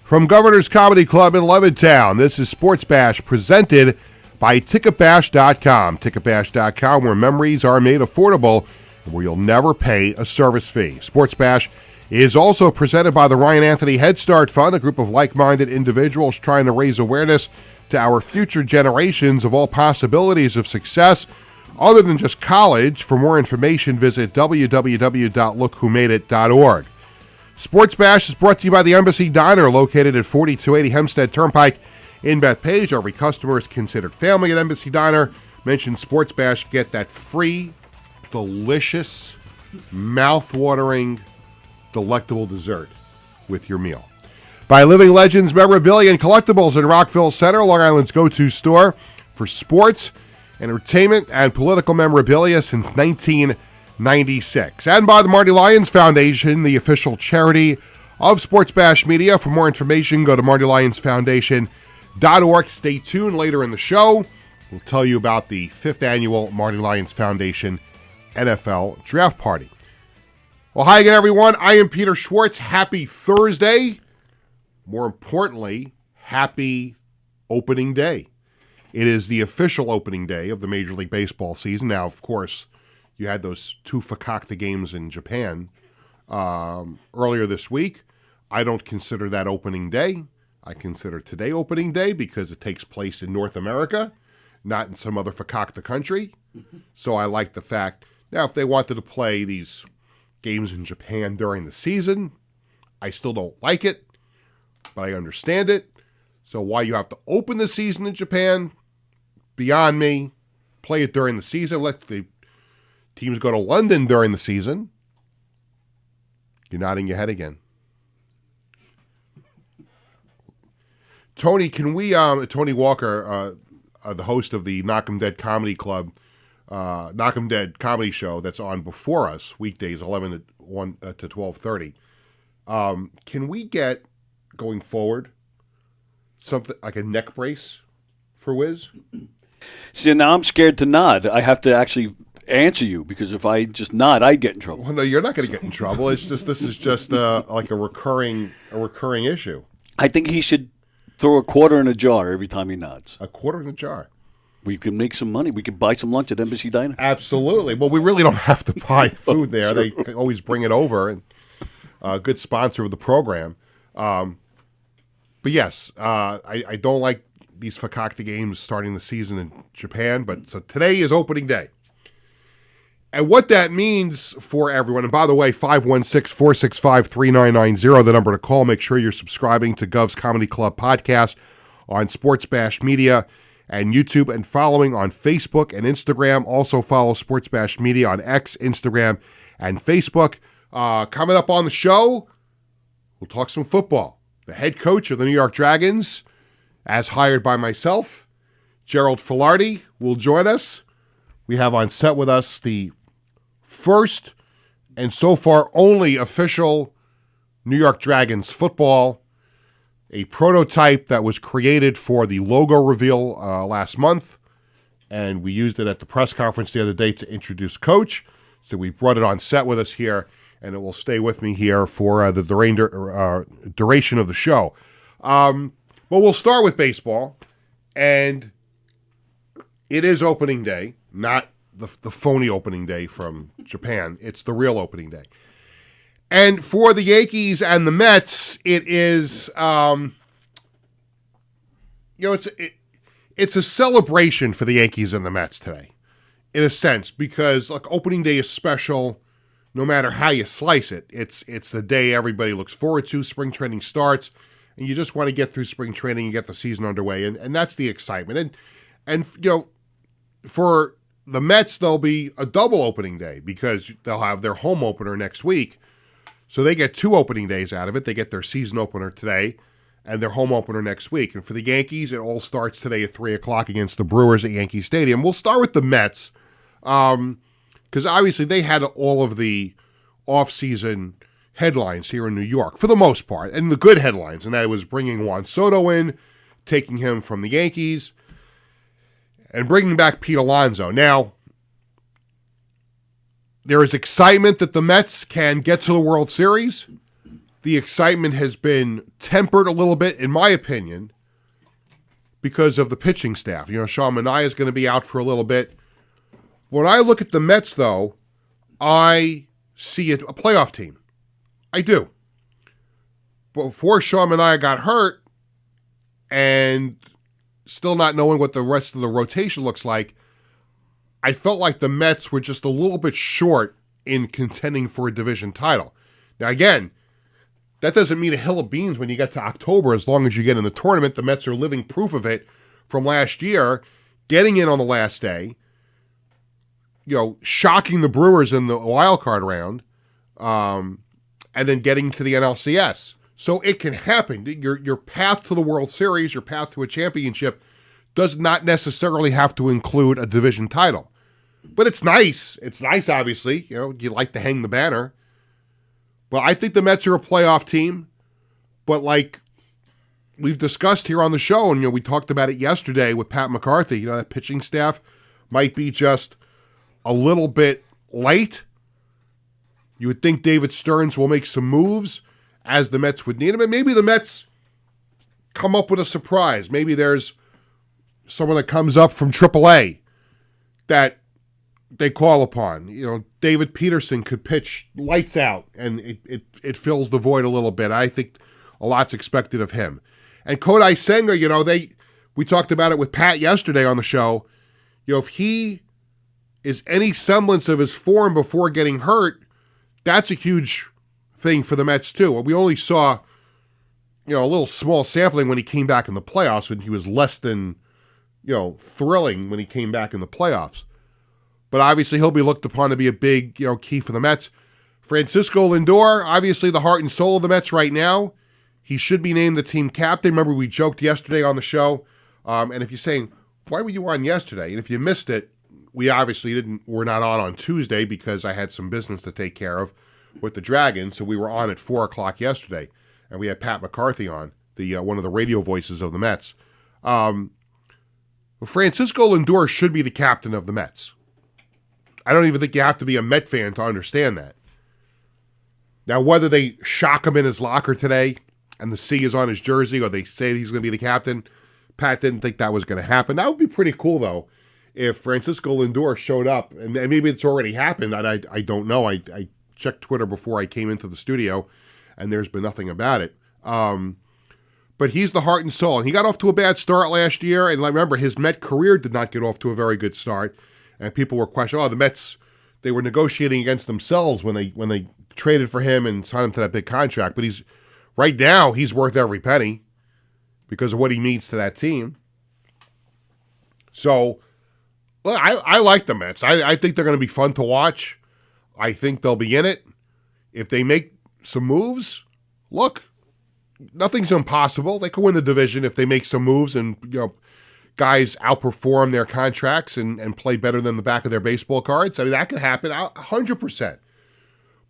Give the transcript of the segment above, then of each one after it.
From Governor's Comedy Club in Levittown, this is Sports Bash presented by Ticketbash.com. Ticketbash.com, where memories are made affordable and where you'll never pay a service fee. Sports Bash is also presented by the Ryan Anthony Head Start Fund, a group of like-minded individuals trying to raise awareness to our future generations of all possibilities of success other than just college. For more information, visit www.lookwhomadeit.org. Sports Bash is brought to you by the Embassy Diner, located at 4280 Hempstead Turnpike in Bethpage. Every customer is considered family at Embassy Diner. Mention Sports Bash, get that free, delicious, mouth-watering, delectable dessert with your meal. By Living Legends Memorabilia and Collectibles in Rockville Center, Long Island's go-to store for sports, entertainment, and political memorabilia since 1996. And by the Marty Lyons Foundation, the official charity of Sports Bash Media. For more information, go to martylyonsfoundation.org. Stay tuned later in the show. We'll tell you about the 5th annual Marty Lyons Foundation NFL Draft Party. Well, hi again, everyone. I am Peter Schwartz. Happy Thursday. More importantly, happy opening day. It is the official opening day of the Major League Baseball season. Now, of course, you had those 2 fakakta games in Japan earlier this week. I don't consider that opening day. I consider today opening day because it takes place in North America, not in some other fakakta country. So I like the fact. Now, if they wanted to play these games in Japan during the season, I still don't like it, but I understand it. So why you have to open the season in Japan, beyond me. Play it during the season. Let the teams go to London during the season. You're nodding your head again. Tony, can we, Tony Walker, the host of the Knock 'em Dead Comedy Club, Knock 'em Dead comedy show that's on before us, weekdays 11 to 12:30. Can we get, going forward, something like a neck brace for Wiz? See, now I'm scared to nod. I have to actually answer you, because if I just nod, I get in trouble. Well, no, you're not going to get in trouble. It's just, this is just like a recurring issue. I think he should throw a quarter in a jar every time he nods. A quarter in a jar. We can make some money. We could buy some lunch at Embassy Diner. Absolutely. Well, we really don't have to buy food there. They always bring it over, and a good sponsor of the program. But yes, I don't like these fakakta games starting the season in Japan. But so today is opening day. And what that means for everyone, and by the way, 516-465-3990, the number to call. Make sure you're subscribing to Govs Comedy Club podcast on Sports Bash Media and YouTube, and following on Facebook and Instagram. Also follow Sports Bash Media on X, Instagram, and Facebook. Coming up on the show, we'll talk some football. The head coach of the New York Dragons, as hired by myself, Gerald Filardi, will join us. We have on set with us the first and so far only official New York Dragons football, a prototype that was created for the logo reveal last month, and we used it at the press conference the other day to introduce Coach. So we brought it on set with us here, and it will stay with me here for the duration of the show. But we'll start with baseball, and it is opening day, not the phony opening day from Japan. It's the real opening day. And for the Yankees and the Mets, it is, it's a celebration for the Yankees and the Mets today, in a sense, because like opening day is special, no matter how you slice it. It's the day everybody looks forward to. Spring training starts, and you just want to get through spring training and get the season underway, and that's the excitement. And for the Mets, there'll be a double opening day because they'll have their home opener next week. So they get 2 opening days out of it. They get their season opener today and their home opener next week. And for the Yankees, it all starts today at 3 o'clock against the Brewers at Yankee Stadium. We'll start with the Mets because obviously they had all of the off-season headlines here in New York for the most part, and the good headlines, and that was bringing Juan Soto in, taking him from the Yankees, and bringing back Pete Alonso. Now, there is excitement that the Mets can get to the World Series. the excitement has been tempered a little bit, in my opinion, because of the pitching staff. Sean Manaea is going to be out for a little bit. When I look at the Mets, though, I see a playoff team. I do. Before Sean Manaea got hurt, and still not knowing what the rest of the rotation looks like, I felt like the Mets were just a little bit short in contending for a division title. Now, again, that doesn't mean a hill of beans when you get to October, as long as you get in the tournament. The Mets are living proof of it from last year, getting in on the last day, shocking the Brewers in the wild card round, and then getting to the NLCS. So it can happen. Your path to the World Series, your path to a championship, does not necessarily have to include a division title. But it's nice. It's nice, obviously. You like to hang the banner. But I think the Mets are a playoff team. But like we've discussed here on the show, and we talked about it yesterday with Pat McCarthy, that pitching staff might be just a little bit late. You would think David Stearns will make some moves as the Mets would need him. And maybe the Mets come up with a surprise. Maybe there's someone that comes up from AAA that they call upon. David Peterson could pitch lights out, and it fills the void a little bit. I think a lot's expected of him. And Kodai Senga, we talked about it with Pat yesterday on the show. If he is any semblance of his form before getting hurt, that's a huge thing for the Mets too. We only saw, a little small sampling when he came back in the playoffs, when he was less than, thrilling when he came back in the playoffs. But obviously he'll be looked upon to be a big, key for the Mets. Francisco Lindor, obviously the heart and soul of the Mets right now. He should be named the team captain. Remember, we joked yesterday on the show. And if you're saying, why were you on yesterday? And if you missed it, we obviously we're not on Tuesday because I had some business to take care of with the Dragons. So we were on at 4 o'clock yesterday. And we had Pat McCarthy on, the one of the radio voices of the Mets. Francisco Lindor should be the captain of the Mets. I don't even think you have to be a Met fan to understand that. Now, whether they shock him in his locker today and the C is on his jersey, or they say he's going to be the captain, Pat didn't think that was going to happen. That would be pretty cool, though, if Francisco Lindor showed up. And maybe it's already happened. I don't know. I checked Twitter before I came into the studio, and there's been nothing about it. But he's the heart and soul. And he got off to a bad start last year. And remember, his Met career did not get off to a very good start. And people were questioning, the Mets, they were negotiating against themselves when they traded for him and signed him to that big contract. But right now, he's worth every penny because of what he means to that team. So, I like the Mets. I think they're going to be fun to watch. I think they'll be in it. If they make some moves, look, nothing's impossible. They could win the division if they make some moves and, guys outperform their contracts and play better than the back of their baseball cards. I mean, that could happen 100%.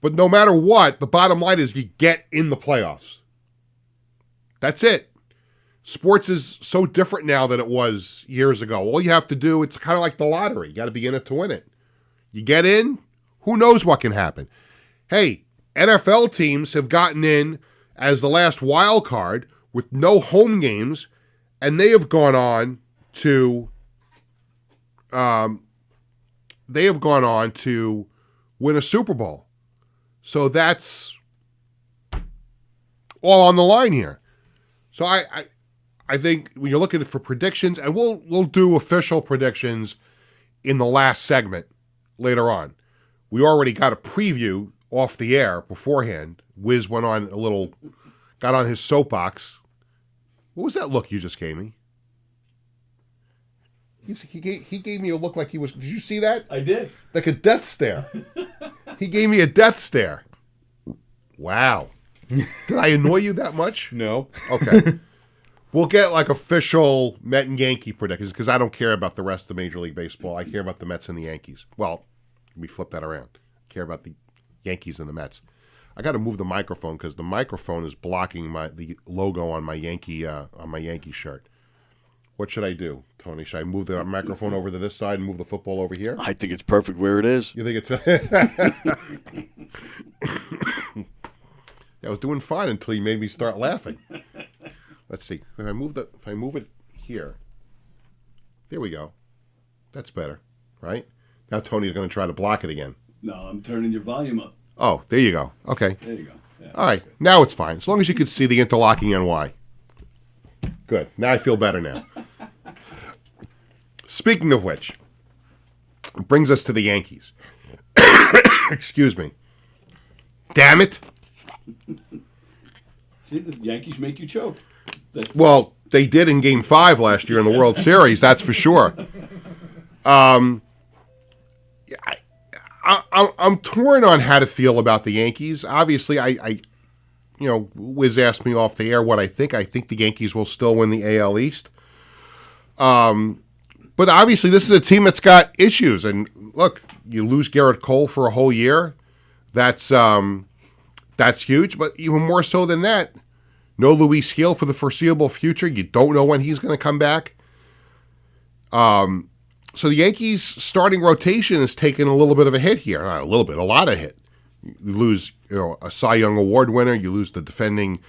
But no matter what, the bottom line is you get in the playoffs. That's it. Sports is so different now than it was years ago. All you have to do, it's kind of like the lottery. You got to be in it to win it. You get in, who knows what can happen. Hey, NFL teams have gotten in as the last wild card with no home games, and they have gone on to win a Super Bowl. So that's all on the line here. So I think when you're looking for predictions, and we'll do official predictions in the last segment later on. We already got a preview off the air beforehand. Wiz got on his soapbox. What was that look you just gave me? He gave me a look like he was... Did you see that? I did. Like a death stare. He gave me a death stare. Wow. Did I annoy you that much? No. Okay. We'll get like official Met and Yankee predictions because I don't care about the rest of Major League Baseball. I care about the Mets and the Yankees. Well, let me flip that around. I care about the Yankees and the Mets. I got to move the microphone because the microphone is blocking the logo on my Yankee shirt. What should I do, Tony? Should I move the microphone over to this side and move the football over here? I think it's perfect where it is. You think it's... I was doing fine until you made me start laughing. Let's see. If I move it here, there we go. That's better, right? Now Tony's going to try to block it again. No, I'm turning your volume up. Oh, there you go. Okay. There you go. Yeah, all right. Now it's fine. As long as you can see the interlocking NY. Good. Now I feel better now. Speaking of which, it brings us to the Yankees. Excuse me. Damn it. See, the Yankees make you choke. Well, they did in Game 5 last year in the World Series, that's for sure. I'm torn on how to feel about the Yankees. Obviously, I Wiz asked me off the air what I think. I think the Yankees will still win the AL East. But obviously, this is a team that's got issues. And look, you lose Garrett Cole for a whole year. That's huge. But even more so than that, no Luis Gil for the foreseeable future. You don't know when he's going to come back. So the Yankees' starting rotation has taken a little bit of a hit here. Not a little bit, a lot of hit. You lose a Cy Young Award winner. You lose the defending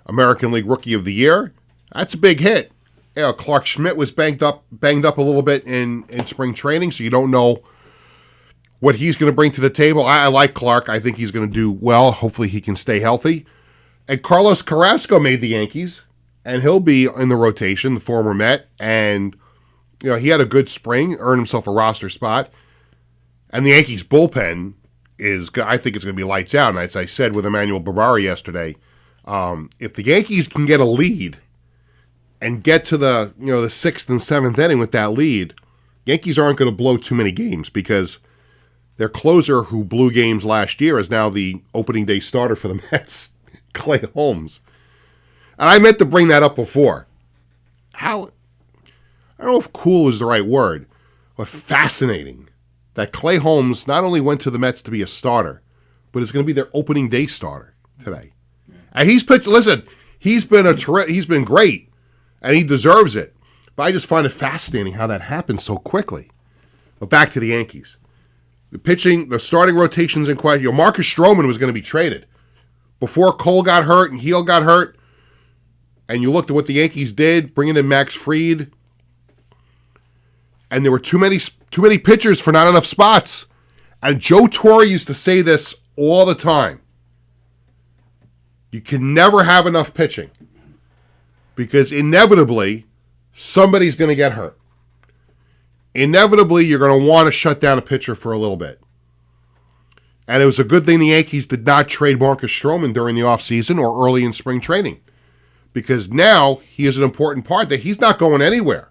American League Rookie of the Year. That's a big hit. Clark Schmidt was banged up a little bit in spring training, so you don't know what he's going to bring to the table. I like Clark. I think he's going to do well. Hopefully he can stay healthy. And Carlos Carrasco made the Yankees, and he'll be in the rotation, the former Met. And, he had a good spring, earned himself a roster spot. And the Yankees' bullpen I think it's going to be lights out. And as I said with Emmanuel Barbari yesterday, if the Yankees can get a lead and get to the the 6th and 7th inning with that lead, Yankees aren't going to blow too many games because their closer who blew games last year is now the opening day starter for the Mets, Clay Holmes. And I meant to bring that up before. I don't know if cool is the right word, but fascinating that Clay Holmes not only went to the Mets to be a starter, but is going to be their opening day starter today. And he's pitched, listen, he's been great, and he deserves it. But I just find it fascinating how that happened so quickly. But back to the Yankees. The pitching, the starting rotations in question. Marcus Stroman was going to be traded before Cole got hurt and Heel got hurt. And you looked at what the Yankees did, bringing in Max Fried. And there were too many pitchers for not enough spots. And Joe Torre used to say this all the time. You can never have enough pitching because inevitably somebody's going to get hurt. Inevitably, you're going to want to shut down a pitcher for a little bit. And it was a good thing the Yankees did not trade Marcus Stroman during the offseason or early in spring training because now he is an important part that he's not going anywhere.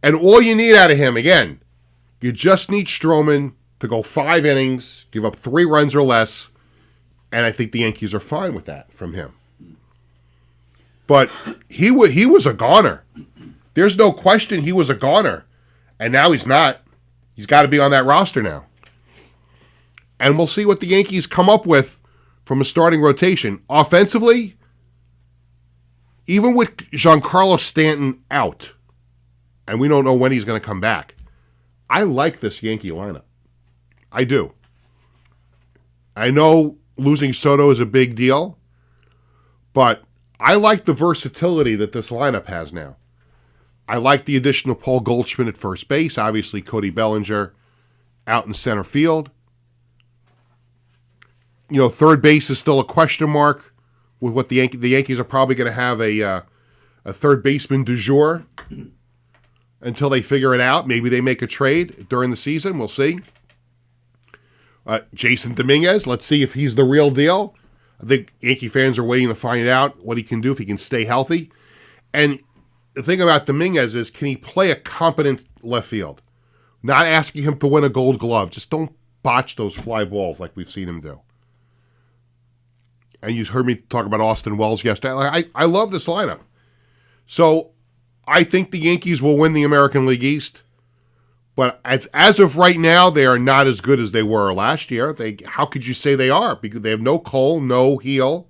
And all you need out of him, again, you just need Stroman to go 5 innings, give up 3 runs or less, and I think the Yankees are fine with that from him. But he was a goner. There's no question he was a goner. And now he's not. He's got to be on that roster now. And we'll see what the Yankees come up with from a starting rotation. Offensively, even with Giancarlo Stanton out, and we don't know when he's going to come back, I like this Yankee lineup. I do. I know losing Soto is a big deal, but I like the versatility that this lineup has now. I like the addition of Paul Goldschmidt at first base. Obviously, Cody Bellinger out in center field. Third base is still a question mark with what the Yankees are probably going to have a third baseman du jour until they figure it out. Maybe they make a trade during the season. We'll see. Jason Dominguez, let's see if he's the real deal. I think Yankee fans are waiting to find out what he can do if he can stay healthy. And the thing about Dominguez is, can he play a competent left field? Not asking him to win a Gold Glove. Just don't botch those fly balls like we've seen him do. And you heard me talk about Austin Wells yesterday. I love this lineup. So I think the Yankees will win the American League East. But as of right now, they are not as good as they were last year. How could you say they are? Because they have no Cole, no Heel.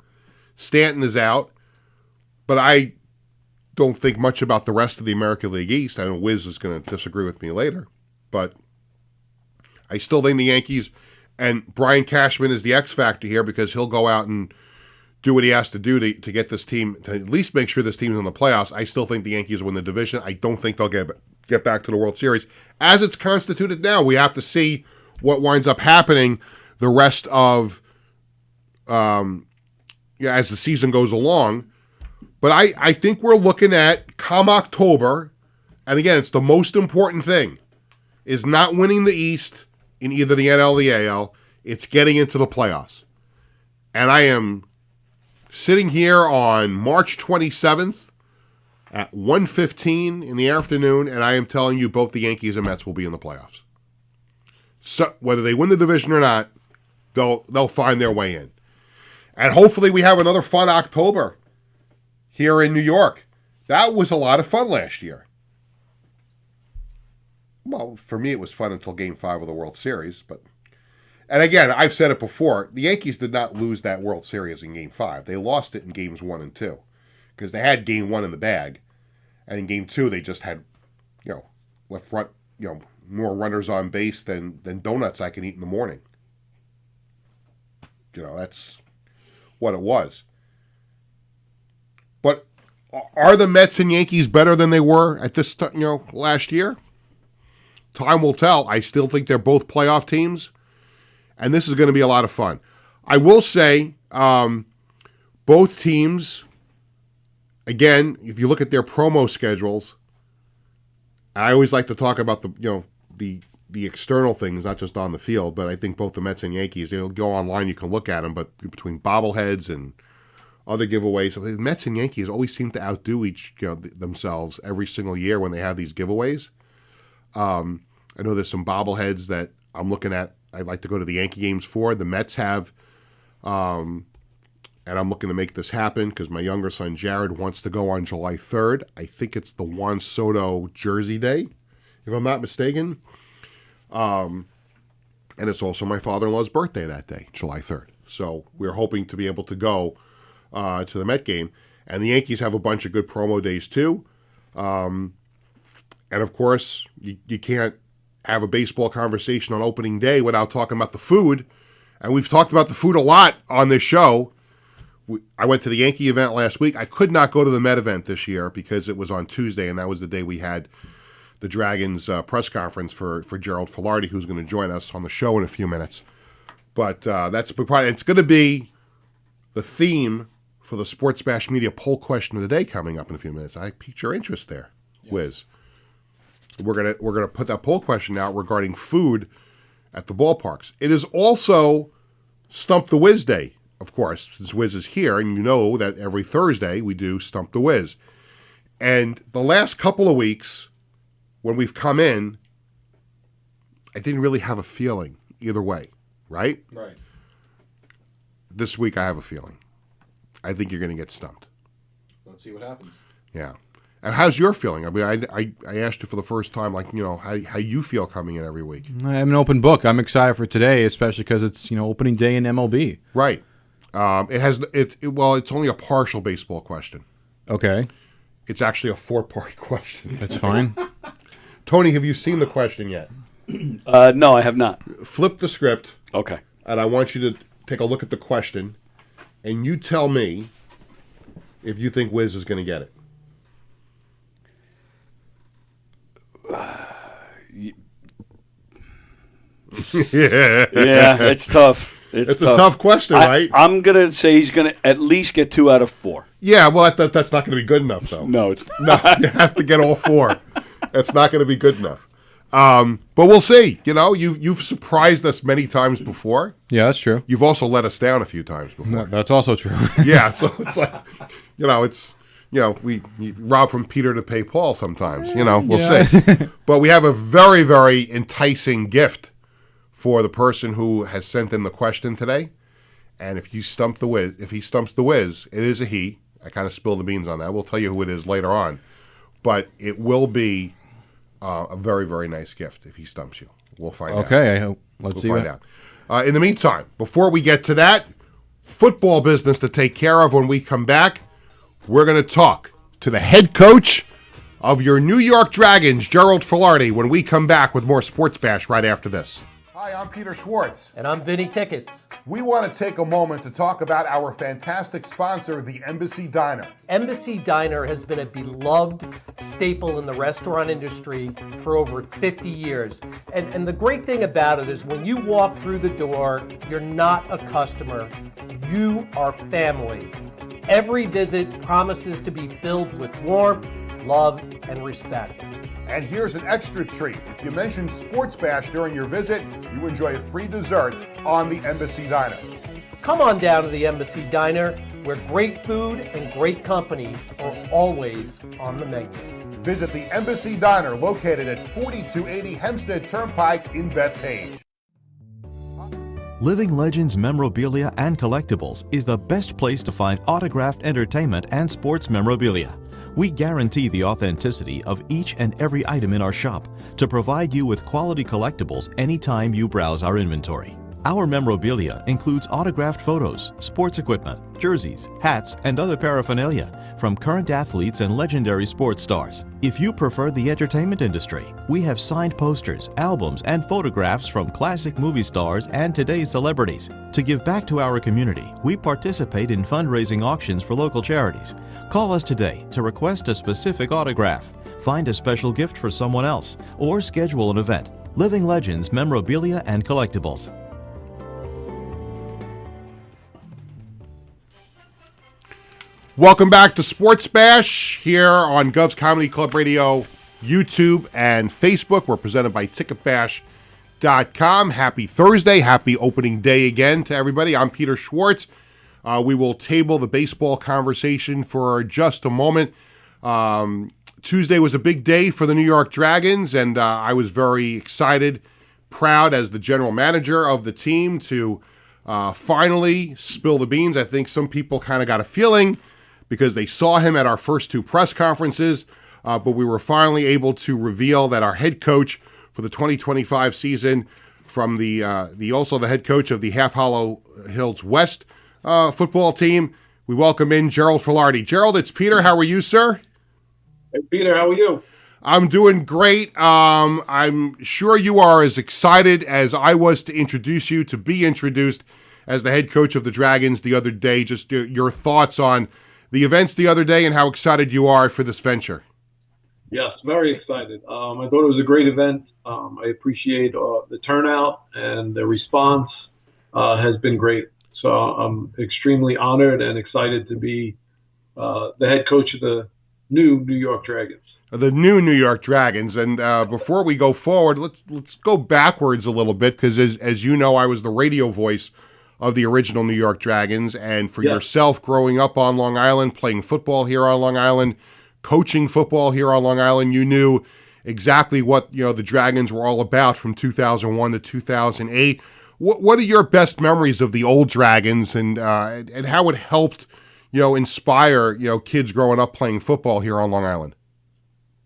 Stanton is out. But I don't think much about the rest of the American League East. I know Wiz is going to disagree with me later. But I still think the Yankees, And Brian Cashman is the X factor here because he'll go out and do what he has to do to get this team, to at least make sure this team's in the playoffs. I still think the Yankees win the division. I don't think they'll get back to the World Series. As it's constituted now, we have to see what winds up happening the rest of, as the season goes along. But I think we're looking at come October, and again, it's the most important thing, is not winning the East in either the NL or the AL. It's getting into the playoffs. And I am sitting here on March 27th at 1:15 in the afternoon, and I am telling you both the Yankees and Mets will be in the playoffs. So whether they win the division or not, they'll find their way in. And hopefully we have another fun October here in New York. That was a lot of fun last year. Well, for me it was fun until Game 5 of the World Series, and again, I've said it before, the Yankees did not lose that World Series in Game 5. They lost it in Games 1 and 2 because they had Game 1 in the bag, and in Game 2 they just had, left front, more runners on base than donuts I can eat in the morning. That's what it was. But are the Mets and Yankees better than they were at this, last year? Time will tell. I still think they're both playoff teams. And this is going to be a lot of fun. I will say, both teams, again, if you look at their promo schedules, I always like to talk about the external things, not just on the field, but I think both the Mets and Yankees, go online, you can look at them, but between bobbleheads and other giveaways, the Mets and Yankees always seem to outdo themselves every single year when they have these giveaways. I know there's some bobbleheads that I'm looking at. I'd like to go to the Yankee games for. The Mets have, and I'm looking to make this happen because my younger son Jared wants to go on July 3rd. I think it's the Juan Soto Jersey Day, if I'm not mistaken. And it's also my father-in-law's birthday that day, July 3rd. So we're hoping to be able to go to the Met game. And the Yankees have a bunch of good promo days too. And of course, you can't have a baseball conversation on opening day without talking about the food. And we've talked about the food a lot on this show. I went to the Yankee event last week. I could not go to the Met event this year because it was on Tuesday, and that was the day we had the Dragons press conference for Gerald Filardi, who's going to join us on the show in a few minutes. But that's a big part. It's going to be the theme for the Sports Bash Media poll question of the day coming up in a few minutes. I piqued your interest there, yes. Wiz. We're gonna put that poll question out regarding food at the ballparks. It is also Stump the Wiz Day, of course, since Wiz is here, and you know that every Thursday we do Stump the Wiz. And the last couple of weeks, when we've come in, I didn't really have a feeling either way, right? Right. This week I have a feeling. I think you're going to get stumped. Let's see what happens. Yeah. And how's your feeling? I mean, I asked you for the first time, how you feel coming in every week. I am an open book. I'm excited for today, especially because it's opening day in MLB. Right. It's only a partial baseball question. Okay. It's actually a 4-part question. That's fine. Tony, have you seen the question yet? No, I have not. Flip the script. Okay. And I want you to take a look at the question, and you tell me if you think Wiz is going to get it. Yeah, it's tough. It's a tough question, right? I'm going to say he's going to at least get 2 out of 4. Yeah, well, that's not going to be good enough, though. No, it's not. No, you have to get all 4. That's not going to be good enough. But we'll see. You've surprised us many times before. Yeah, that's true. You've also let us down a few times before. No, that's also true. Yeah, so it's like, we rob from Peter to pay Paul sometimes. We'll see. But we have a very, very enticing gift for the person who has sent in the question today. And if he stumps the Wiz, it is a he. I kind of spilled the beans on that. We'll tell you who it is later on. But it will be a very, very nice gift if he stumps you. We'll find out. Okay, let's see. We'll find out. In the meantime, before we get to that, football business to take care of when we come back, we're going to talk to the head coach of your New York Dragons, Gerald Filardi, when we come back with more Sports Bash right after this. Hi, Hi, I'm Peter Schwartz. And I'm Vinny Tickets. We want to take a moment to talk about our fantastic sponsor, the Embassy Diner. Embassy Diner has been a beloved staple in the restaurant industry for over 50 years. And the great thing about it is when you walk through the door, you're not a customer, you are family. Every visit promises to be filled with warmth, love, and respect. And here's an extra treat. If you mention Sports Bash during your visit, you enjoy a free dessert on the Embassy Diner. Come on down to the Embassy Diner, where great food and great company are always on the menu. Visit the Embassy Diner, located at 4280 Hempstead Turnpike in Bethpage. Living Legends Memorabilia and Collectibles is the best place to find autographed entertainment and sports memorabilia. We guarantee the authenticity of each and every item in our shop to provide you with quality collectibles anytime you browse our inventory. Our memorabilia includes autographed photos, sports equipment, jerseys, hats, and other paraphernalia from current athletes and legendary sports stars. If you prefer the entertainment industry, we have signed posters, albums, and photographs from classic movie stars and today's celebrities. To give back to our community, we participate in fundraising auctions for local charities. Call us today to request a specific autograph, find a special gift for someone else, or schedule an event. Living Legends Memorabilia and Collectibles. Welcome back to Sports Bash here on Govs Comedy Club Radio, YouTube, and Facebook. We're presented by TicketBash.com. Happy Thursday. Happy opening day again to everybody. I'm Peter Schwartz. We will table the baseball conversation for just a moment. Tuesday was a big day for the New York Dragons, and I was very excited, proud as the general manager of the team to finally spill the beans. I think some people kind of got a feeling because they saw him at our first two press conferences, but we were finally able to reveal that our head coach for the 2025 season, from the also the head coach of the Half Hollow Hills West football team, we welcome in Gerald Filardi. Gerald, it's Peter. How are you, sir? Hey, Peter, how are you? I'm doing great. I'm sure you are as excited as I was to introduce you, to be introduced as the head coach of the Dragons the other day. Just your thoughts on the events the other day and how excited you are for this venture. Yes, very excited. I thought it was a great event. I appreciate the turnout, and the response has been great. So I'm extremely honored and excited to be the head coach of the new New York Dragons. The new New York Dragons. And before we go forward, let's go backwards a little bit, because as you know, I was the radio voice of the original New York Dragons, and for yourself, growing up on Long Island, playing football here on Long Island, coaching football here on Long Island, you knew exactly what the Dragons were all about from 2001 to 2008. What are your best memories of the old Dragons, and how it helped inspire kids growing up playing football here on Long Island?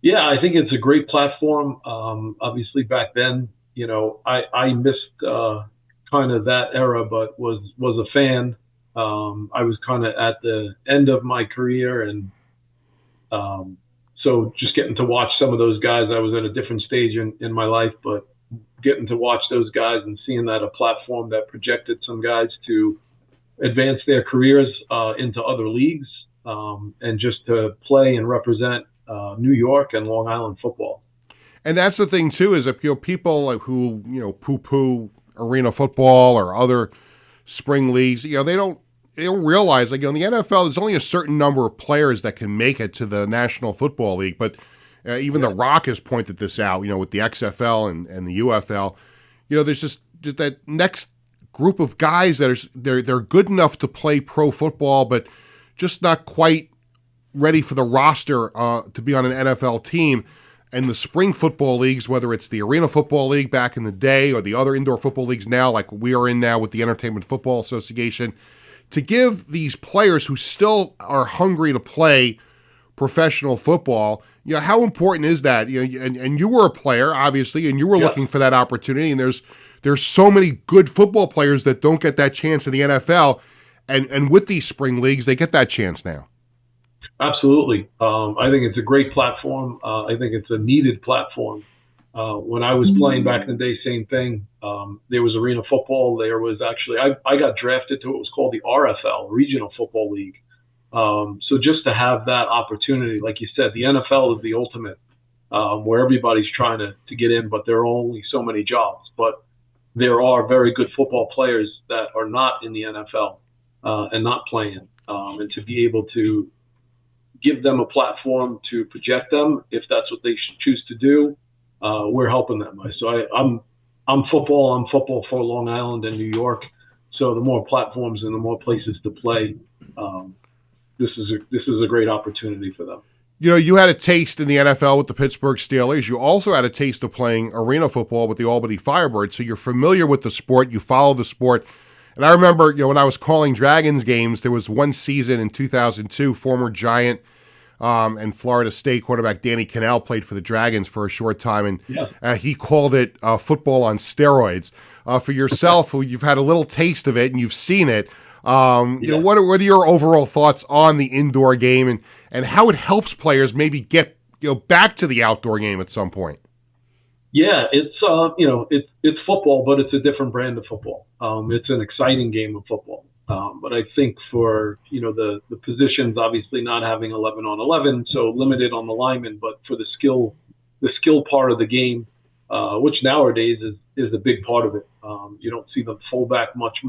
Yeah, I think it's a great platform. Obviously, back then, I missed kind of that era, but was a fan. I was kind of at the end of my career, and so just getting to watch some of those guys. I was at a different stage in my life, but getting to watch those guys and seeing that a platform that projected some guys to advance their careers into other leagues, and just to play and represent New York and Long Island football. And that's the thing too, is that people who poo-poo arena football or other spring leagues, they don't realize, in the NFL, there's only a certain number of players that can make it to the National Football League. But even The Rock has pointed this out, with the XFL and the UFL. There's just that next group of guys that they're good enough to play pro football, but just not quite ready for the roster to be on an NFL team. And the spring football leagues, whether it's the Arena Football League back in the day or the other indoor football leagues now, like we are in now with the Entertainment Football Association, to give these players who still are hungry to play professional football, how important is that? And you were a player, obviously, and you were looking for that opportunity. And there's so many good football players that don't get that chance in the NFL. And with these spring leagues, they get that chance now. Absolutely. I think it's a great platform. I think it's a needed platform. When I was playing back in the day, same thing. There was arena football. There was actually, I got drafted to what was called the RFL, Regional Football League. So just to have that opportunity, like you said, the NFL is the ultimate, where everybody's trying to get in, but there are only so many jobs. But there are very good football players that are not in the NFL and not playing. And to be able to give them a platform to project them, if that's what they choose to do, we're helping them. So I'm football for Long Island and New York. So the more platforms and the more places to play, this is a great opportunity for them. You know, you had a taste in the NFL with the Pittsburgh Steelers. You also had a taste of playing arena football with the Albany Firebirds. So you're familiar with the sport. You follow the sport. And I remember, when I was calling Dragons games, there was one season in 2002, former Giant and Florida State quarterback Danny Cannell played for the Dragons for a short time, and he called it football on steroids. For yourself, you've had a little taste of it and you've seen it. What are your overall thoughts on the indoor game and how it helps players maybe get back to the outdoor game at some point? Yeah, it's it's football, but it's a different brand of football. It's an exciting game of football. But I think for the positions, obviously not having 11 on 11, so limited on the linemen, but for the skill part of the game, which nowadays is a big part of it. You don't see the fullback much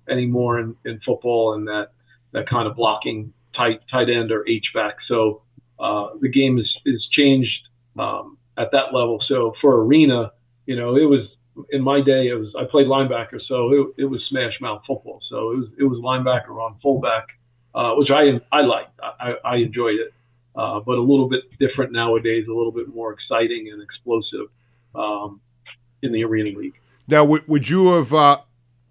anymore in football, and that kind of blocking tight end or H-back. So the game is changed at that level. So for arena, it was, in my day, I played linebacker, so it was smash mouth football. So it was linebacker on fullback, which I liked. I enjoyed it, but a little bit different nowadays, a little bit more exciting and explosive in the arena league. Now, would you have,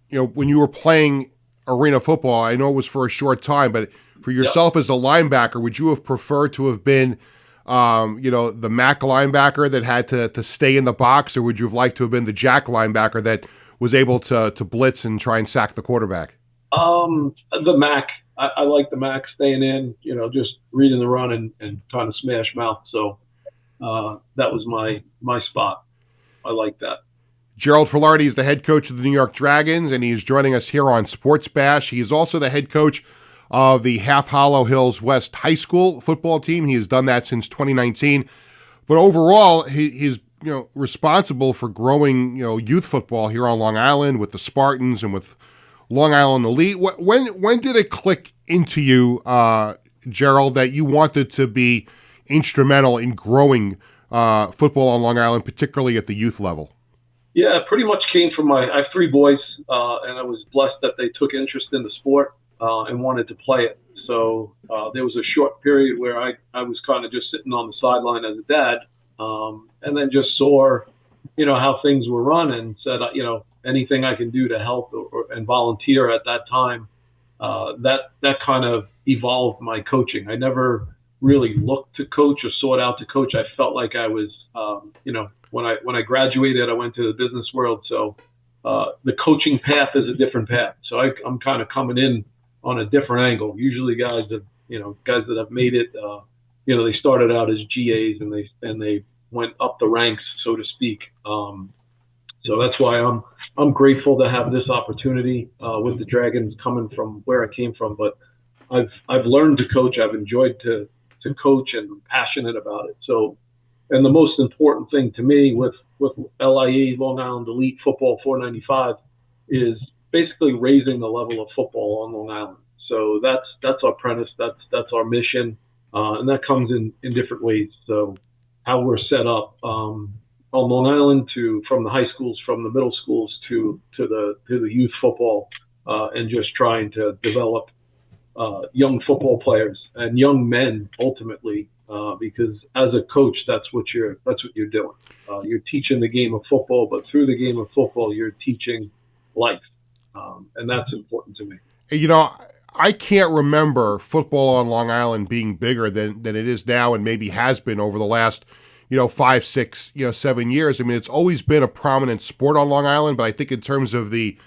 when you were playing arena football, I know it was for a short time, but for yourself as a linebacker, would you have preferred to have been the Mac linebacker that had to stay in the box, or would you have liked to have been the Jack linebacker that was able to blitz and try and sack the quarterback? The Mac. I like the Mac staying in, just reading the run and trying to smash mouth. So that was my spot. I like that. Gerald Filardi is the head coach of the New York Dragons, and he is joining us here on Sports Bash. He is also the head coach of the Half Hollow Hills West High School football team. He has done that since 2019. But overall, he's responsible for growing youth football here on Long Island with the Spartans and with Long Island Elite. When did it click into you, Gerald, that you wanted to be instrumental in growing football on Long Island, particularly at the youth level? Yeah, it pretty much came from I have three boys, and I was blessed that they took interest in the sport and wanted to play it. So there was a short period where I was kind of just sitting on the sideline as a dad, and then just saw, how things were run and said, anything I can do to help and volunteer at that time. That kind of evolved my coaching. I never really looked to coach or sought out to coach. I felt like I was, when I graduated, I went to the business world. So the coaching path is a different path. So I'm kind of coming in on a different angle. Usually guys that have made it, they started out as GAs and they went up the ranks, so to speak. So that's why I'm grateful to have this opportunity with the Dragons coming from where I came from. But I've learned to coach. I've enjoyed to coach and I'm passionate about it. So, and the most important thing to me with LIE, Long Island Elite Football 495, is basically raising the level of football on Long Island. So that's our premise. That's our mission, and that comes in different ways. So how we're set up on Long Island, from the high schools, from the middle schools to the youth football, and just trying to develop young football players and young men ultimately, because as a coach, that's what you're doing. You're teaching the game of football, but through the game of football, you're teaching life, and that's important to me. I can't remember football on Long Island being bigger than it is now, and maybe has been over the last 5, 6, 7 years. I mean, it's always been a prominent sport on Long Island, but I think in terms of the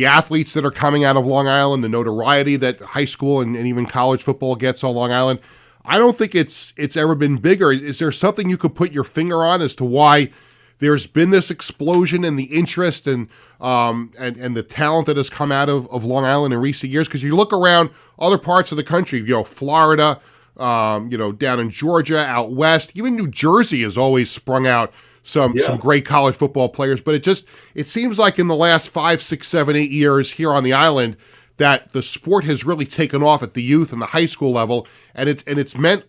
athletes that are coming out of Long Island, the notoriety that high school and even college football gets on Long Island, I don't think it's ever been bigger. Is there something you could put your finger on as to why there's been this explosion in the interest and the talent that has come out of Long Island in recent years. Because you look around other parts of the country, Florida, down in Georgia, out west, even New Jersey has always sprung out some great college football players. But it seems like in the last 5, 6, 7, 8 years here on the island that the sport has really taken off at the youth and the high school level, and it's meant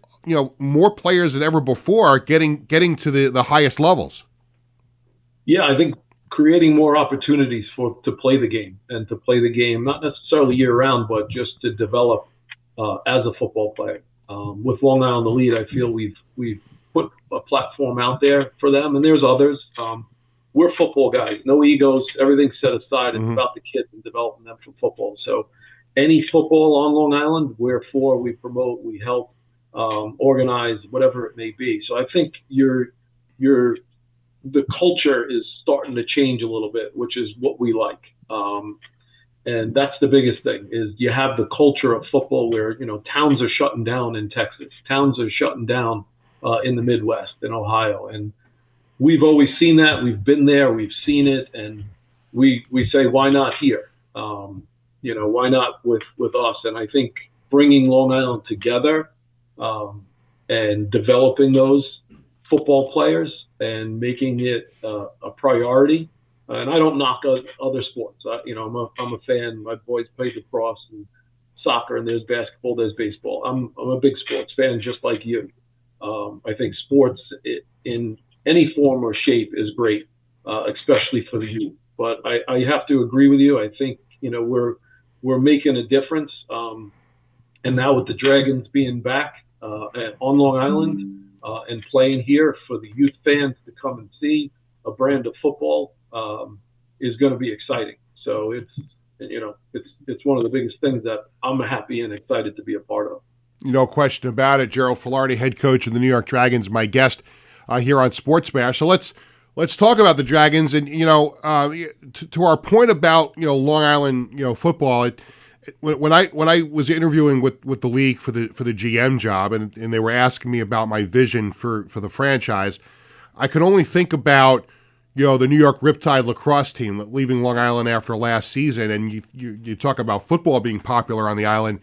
more players than ever before getting to the highest levels. Yeah, I think creating more opportunities to play the game, and to play the game not necessarily year round, but just to develop as a football player. With Long Island Elite, I feel we've put a platform out there for them, and there's others. We're football guys, no egos, everything's set aside. It's about the kids and developing them for football. So any football on Long Island, we're for, we promote, we help, organize, whatever it may be. So I think the culture is starting to change a little bit, which is what we like. And that's the biggest thing, is you have the culture of football where, towns are shutting down in Texas. Towns are shutting down in the Midwest, in Ohio. And we've always seen that. We've been there. We've seen it. And we say, why not here? Why not with us? And I think bringing Long Island together and developing those football players and making it a priority. And I don't knock other sports. I'm a fan. My boys play lacrosse and soccer, and there's basketball, there's baseball. I'm a big sports fan, just like you. I think sports in any form or shape is great, especially for the youth. But I have to agree with you. I think we're making a difference. And now with the Dragons being back on Long Island and playing here, for the youth fans to come and see a brand of football is going to be exciting. So it's one of the biggest things that I'm happy and excited to be a part of. No question about it. Gerald Filardi, head coach of the New York Dragons, my guest here on Sports Bash. So let's talk about the Dragons. And to our point about Long Island football. When I was interviewing with the league for the GM job, and they were asking me about my vision for the franchise, I could only think about the New York Riptide lacrosse team leaving Long Island after last season. And you talk about football being popular on the island.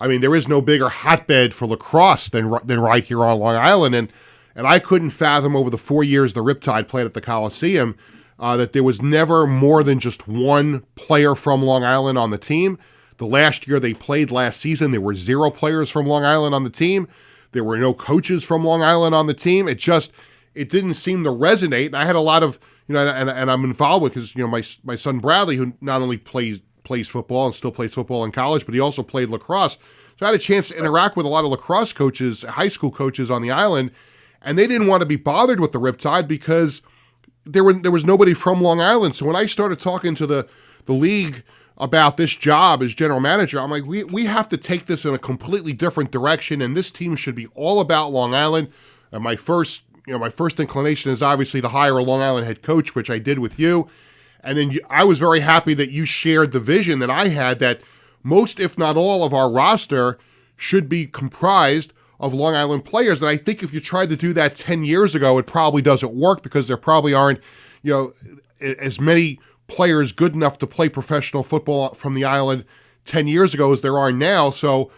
I mean, there is no bigger hotbed for lacrosse than right here on Long Island. And I couldn't fathom over the 4 years the Riptide played at the Coliseum that there was never more than just one player from Long Island on the team. The last year they played last season, there were 0 players from Long Island on the team. There were no coaches from Long Island on the team. It didn't seem to resonate. And I had a lot of, and I'm involved with, because, my son Bradley, who not only plays football and still plays football in college, but he also played lacrosse. So I had a chance to interact with a lot of lacrosse coaches, high school coaches on the island, and they didn't want to be bothered with the Riptide because there was nobody from Long Island. So when I started talking to the league about this job as general manager, I'm like, we have to take this in a completely different direction, and this team should be all about Long Island. And my first inclination is obviously to hire a Long Island head coach, which I did with you. And then I was very happy that you shared the vision that I had, that most, if not all, of our roster should be comprised of Long Island players. And I think if you tried to do that 10 years ago, it probably doesn't work, because there probably aren't, as many players good enough to play professional football from the island 10 years ago as there are now. So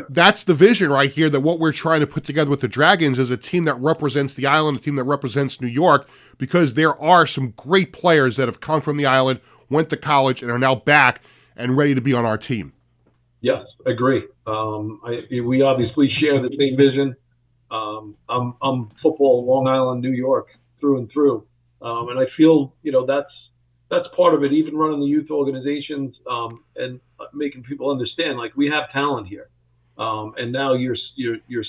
That's the vision right here, that what we're trying to put together with the Dragons is a team that represents the island, a team that represents New York, because there are some great players that have come from the island, went to college, and are now back and ready to be on our team. Yes, agree. We obviously share the same vision. I'm football, Long Island, New York, through and through. And I feel, that's part of it, even running the youth organizations and making people understand, like, we have talent here. And now you're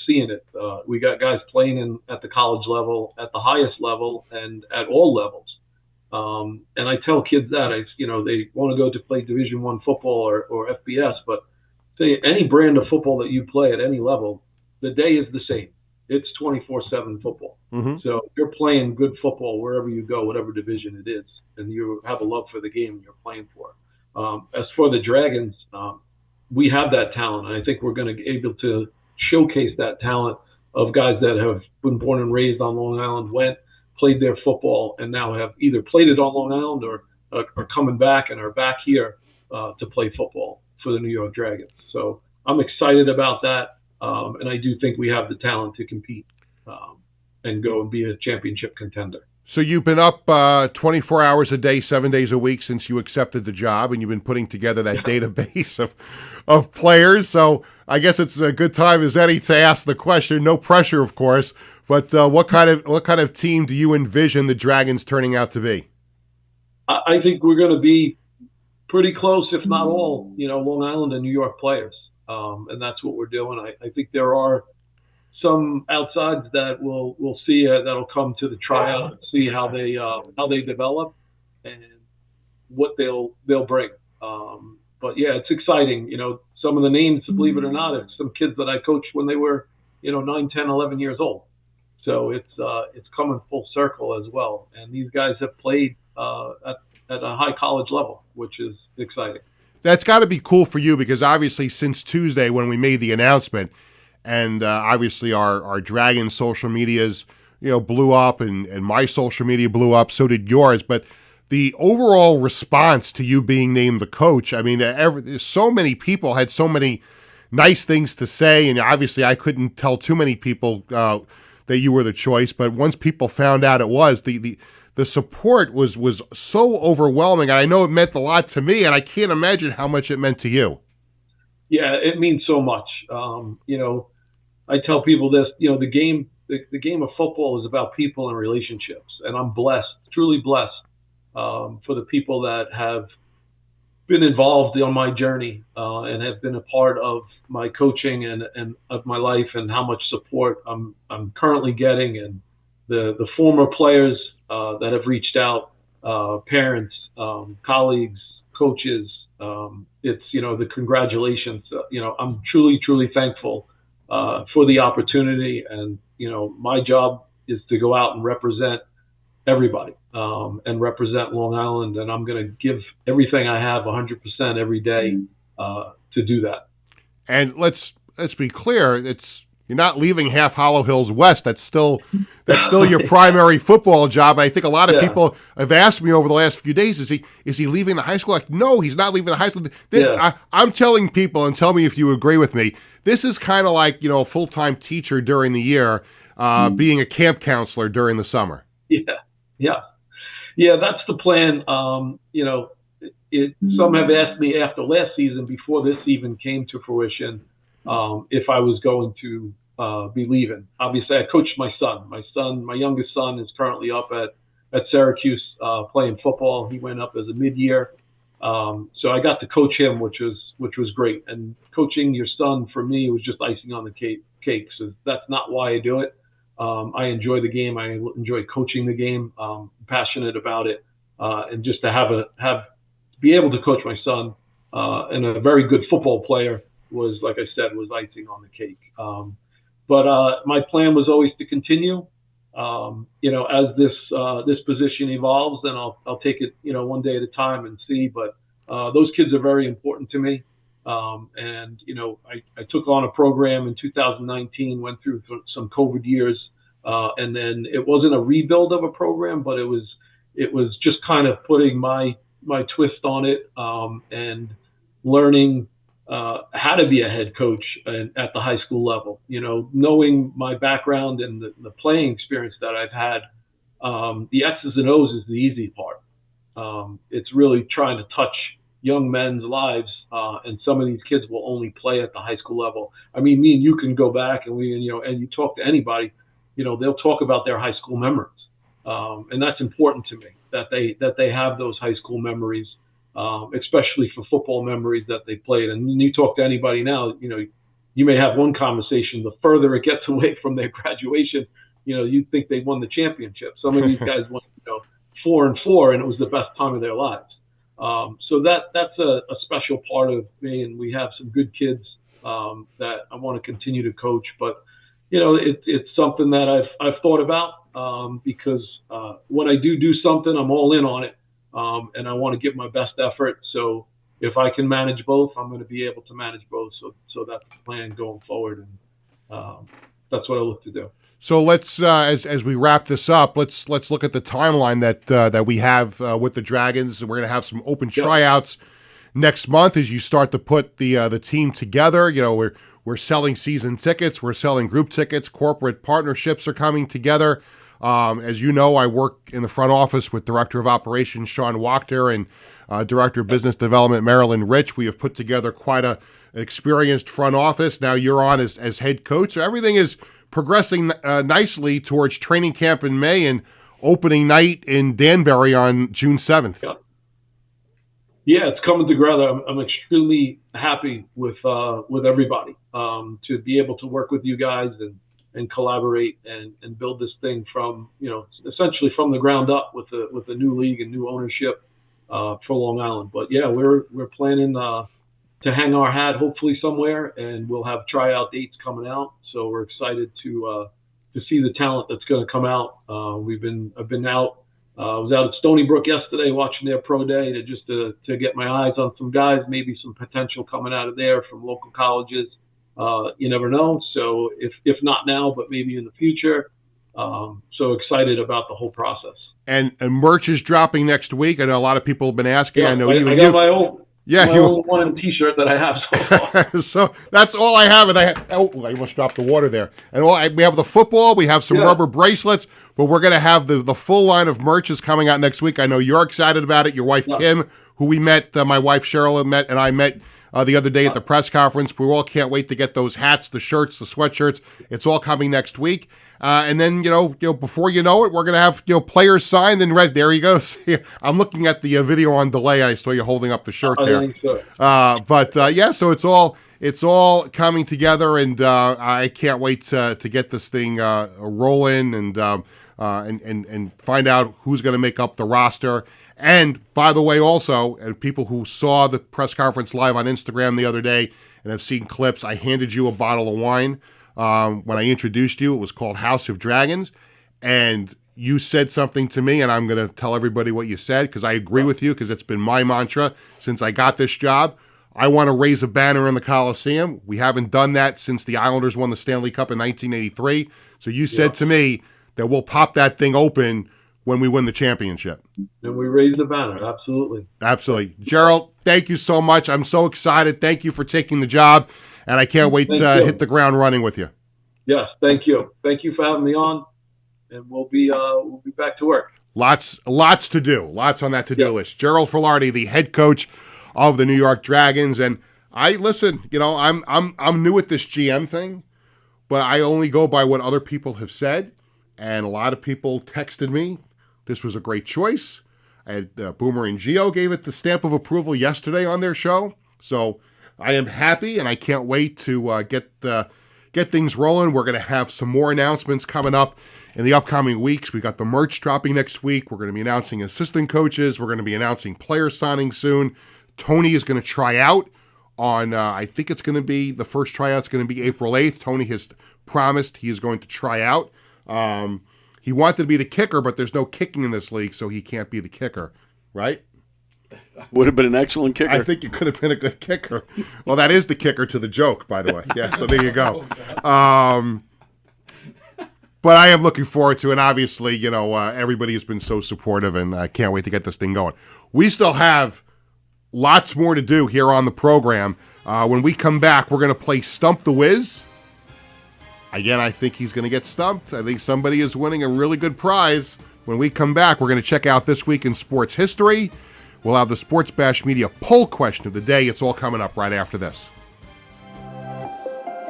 seeing it. We got guys playing at the college level, at the highest level, and at all levels. And I tell kids that they want to go to play Division I football or FBS, but say any brand of football that you play at any level, the day is the same. It's 24/7 football. Mm-hmm. So if you're playing good football wherever you go, whatever division it is, and you have a love for the game you're playing for. As for the Dragons, we have that talent, and I think we're going to be able to showcase that talent of guys that have been born and raised on Long Island, went played their football and now have either played it on Long Island or are coming back and are back here to play football for the New York Dragons. So I'm excited about that, and I do think we have the talent to compete and go and be a championship contender. So you've been up 24 hours a day, 7 days a week since you accepted the job, and you've been putting together that database of players. So I guess it's a good time as any to ask the question. No pressure, of course, but what kind of team do you envision the Dragons turning out to be? I think we're going to be pretty close, if not all, Long Island and New York players, and that's what we're doing. I think there are some outsides that we'll see that'll come to the tryout and see how they develop and what they'll bring. But yeah, it's exciting. Some of the names, believe it or not, are some kids that I coached when they were 9, 10, 11 years old. So it's coming full circle as well. And these guys have played at a high college level, which is exciting. That's got to be cool for you because obviously since Tuesday when we made the announcement, and obviously our Dragon social medias, blew up, and my social media blew up. So did yours. But the overall response to you being named the coach, I mean, so many people had so many nice things to say, and obviously I couldn't tell too many people that you were the choice. But once people found out it was, the support was so overwhelming, and I know it meant a lot to me, and I can't imagine how much it meant to you. Yeah, it means so much. I tell people this, the game of football is about people and relationships. And I'm blessed, truly blessed, for the people that have been involved on my journey and have been a part of my coaching and of my life and how much support I'm currently getting, and the former players that have reached out, parents, colleagues, coaches. It's, the congratulations. I'm truly, truly thankful for the opportunity, and my job is to go out and represent everybody and represent Long Island, and I'm going to give everything I have 100% every day to do that. And let's be clear, you're not leaving half Hollow Hills West. That's still your primary football job. I think a lot of people have asked me over the last few days, is he leaving the high school? Like, no, he's not leaving the high school. I'm telling people, and tell me if you agree with me, this is kind of like, a full-time teacher during the year, being a camp counselor during the summer. Yeah, that's the plan. Some have asked me after last season, before this even came to fruition, if I was going to be leaving. Obviously, I coached my son. My youngest son is currently up at Syracuse playing football. He went up as a mid-year. So I got to coach him, which was great. And coaching your son, for me, was just icing on the cake. So that's not why I do it. I enjoy the game. I enjoy coaching the game. I'm passionate about it. And just to be able to coach my son and a very good football player was, like I said, was icing on the cake. But my plan was always to continue. As this position evolves, then I'll take it, one day at a time and see. But those kids are very important to me. And I took on a program in 2019, went through some COVID years, and then it wasn't a rebuild of a program, but it was just kind of putting my twist on it, and learning how to be a head coach at the high school level. Knowing my background and the playing experience that I've had, the X's and O's is the easy part. It's really trying to touch young men's lives, and some of these kids will only play at the high school level. I mean, me and you can go back and and you talk to anybody, they'll talk about their high school memories, and that's important to me that they have those high school memories. Especially for football memories that they played. And when you talk to anybody now, you may have one conversation. The further it gets away from their graduation, you think they won the championship. Some of these guys won, 4-4, and it was the best time of their lives. So that's a special part of me, and we have some good kids that I want to continue to coach. But it's something that I've thought about because when I do something, I'm all in on it. And I want to give my best effort. So if I can manage both, I'm going to be able to manage both. So that's the plan going forward. And that's what I look to do. So let's, as we wrap this up, let's look at the timeline that we have with the Dragons. We're going to have some open tryouts next month as you start to put the team together. You know, we're selling season tickets, we're selling group tickets, corporate partnerships are coming together. As you know, I work in the front office with Director of Operations Sean Wachter and Director of Business Development Marilyn Rich. We have put together quite an experienced front office. Now you're on as head coach, so everything is progressing nicely towards training camp in May and opening night in Danbury on June 7th. Yeah, it's coming together. I'm extremely happy with everybody to be able to work with you guys and collaborate and build this thing from, essentially from the ground up with the new league and new ownership for Long Island. But yeah, we're planning to hang our hat hopefully somewhere, and we'll have tryout dates coming out. So we're excited to see the talent that's going to come out. I've been out. I was out at Stony Brook yesterday watching their pro day to get my eyes on some guys, maybe some potential coming out of there from local colleges. You never know. So if not now, but maybe in the future. So excited about the whole process. And merch is dropping next week. I know a lot of people have been asking. Yeah, I know I got my own. Yeah, my own one T-shirt that I have so far. So that's all I have. And I almost dropped the water there. And we have the football. We have some rubber bracelets. But we're going to have the full line of merch is coming out next week. I know you're excited about it. Your wife Kim, who we met, my wife Cheryl met, and I met the other day at the press conference. We all can't wait to get those hats, the shirts, the sweatshirts. It's all coming next week. And then, before you know it, we're going to have, players signed and read. There he goes. I'm looking at the video on delay. I saw you holding up the shirt there. So it's all coming together, and I can't wait to get this thing rolling and find out who's going to make up the roster. And by the way, also, and people who saw the press conference live on Instagram the other day and have seen clips, I handed you a bottle of wine when I introduced you. It was called House of Dragons, and you said something to me, and I'm going to tell everybody what you said because I agree with you, because it's been my mantra since I got this job. I want to raise a banner in the Coliseum. We haven't done that since the Islanders won the Stanley Cup in 1983. So you said to me that we'll pop that thing open when we win the championship. And we raise the banner, absolutely. Absolutely. Gerald, thank you so much. I'm so excited. Thank you for taking the job, and I can't wait to hit the ground running with you. Yes, thank you. Thank you for having me on, and we'll be back to work. Lots to do. Lots on that to-do list. Gerald Filardi, the head coach of the New York Dragons, and I'm new at this GM thing, but I only go by what other people have said, and a lot of people texted me. This was a great choice. Boomer and Gio gave it the stamp of approval yesterday on their show, so I am happy, and I can't wait to get things rolling. We're going to have some more announcements coming up in the upcoming weeks. We got the merch dropping next week. We're going to be announcing assistant coaches. We're going to be announcing player signings soon. Tony is going to try out on, I think it's going to be, the first tryout's going to be April 8th. Tony has promised he is going to try out. He wanted to be the kicker, but there's no kicking in this league, so he can't be the kicker, right? Would have been an excellent kicker. I think you could have been a good kicker. Well, that is the kicker to the joke, by the way. Yeah, so there you go. But I am looking forward to it. And obviously, everybody has been so supportive, and I can't wait to get this thing going. We still have lots more to do here on the program. When we come back, we're going to play Stump the Wiz. Again, I think he's going to get stumped. I think somebody is winning a really good prize. When we come back, we're going to check out This Week in Sports History. We'll have the Sports Bash Media poll question of the day. It's all coming up right after this.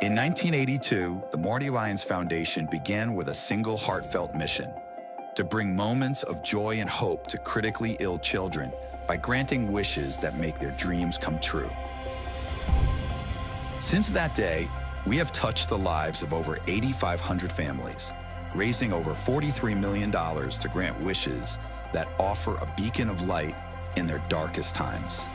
In 1982, the Marty Lyons Foundation began with a single heartfelt mission: to bring moments of joy and hope to critically ill children by granting wishes that make their dreams come true. Since that day, we have touched the lives of over 8,500 families, raising over $43 million to grant wishes that offer a beacon of light in their darkest times.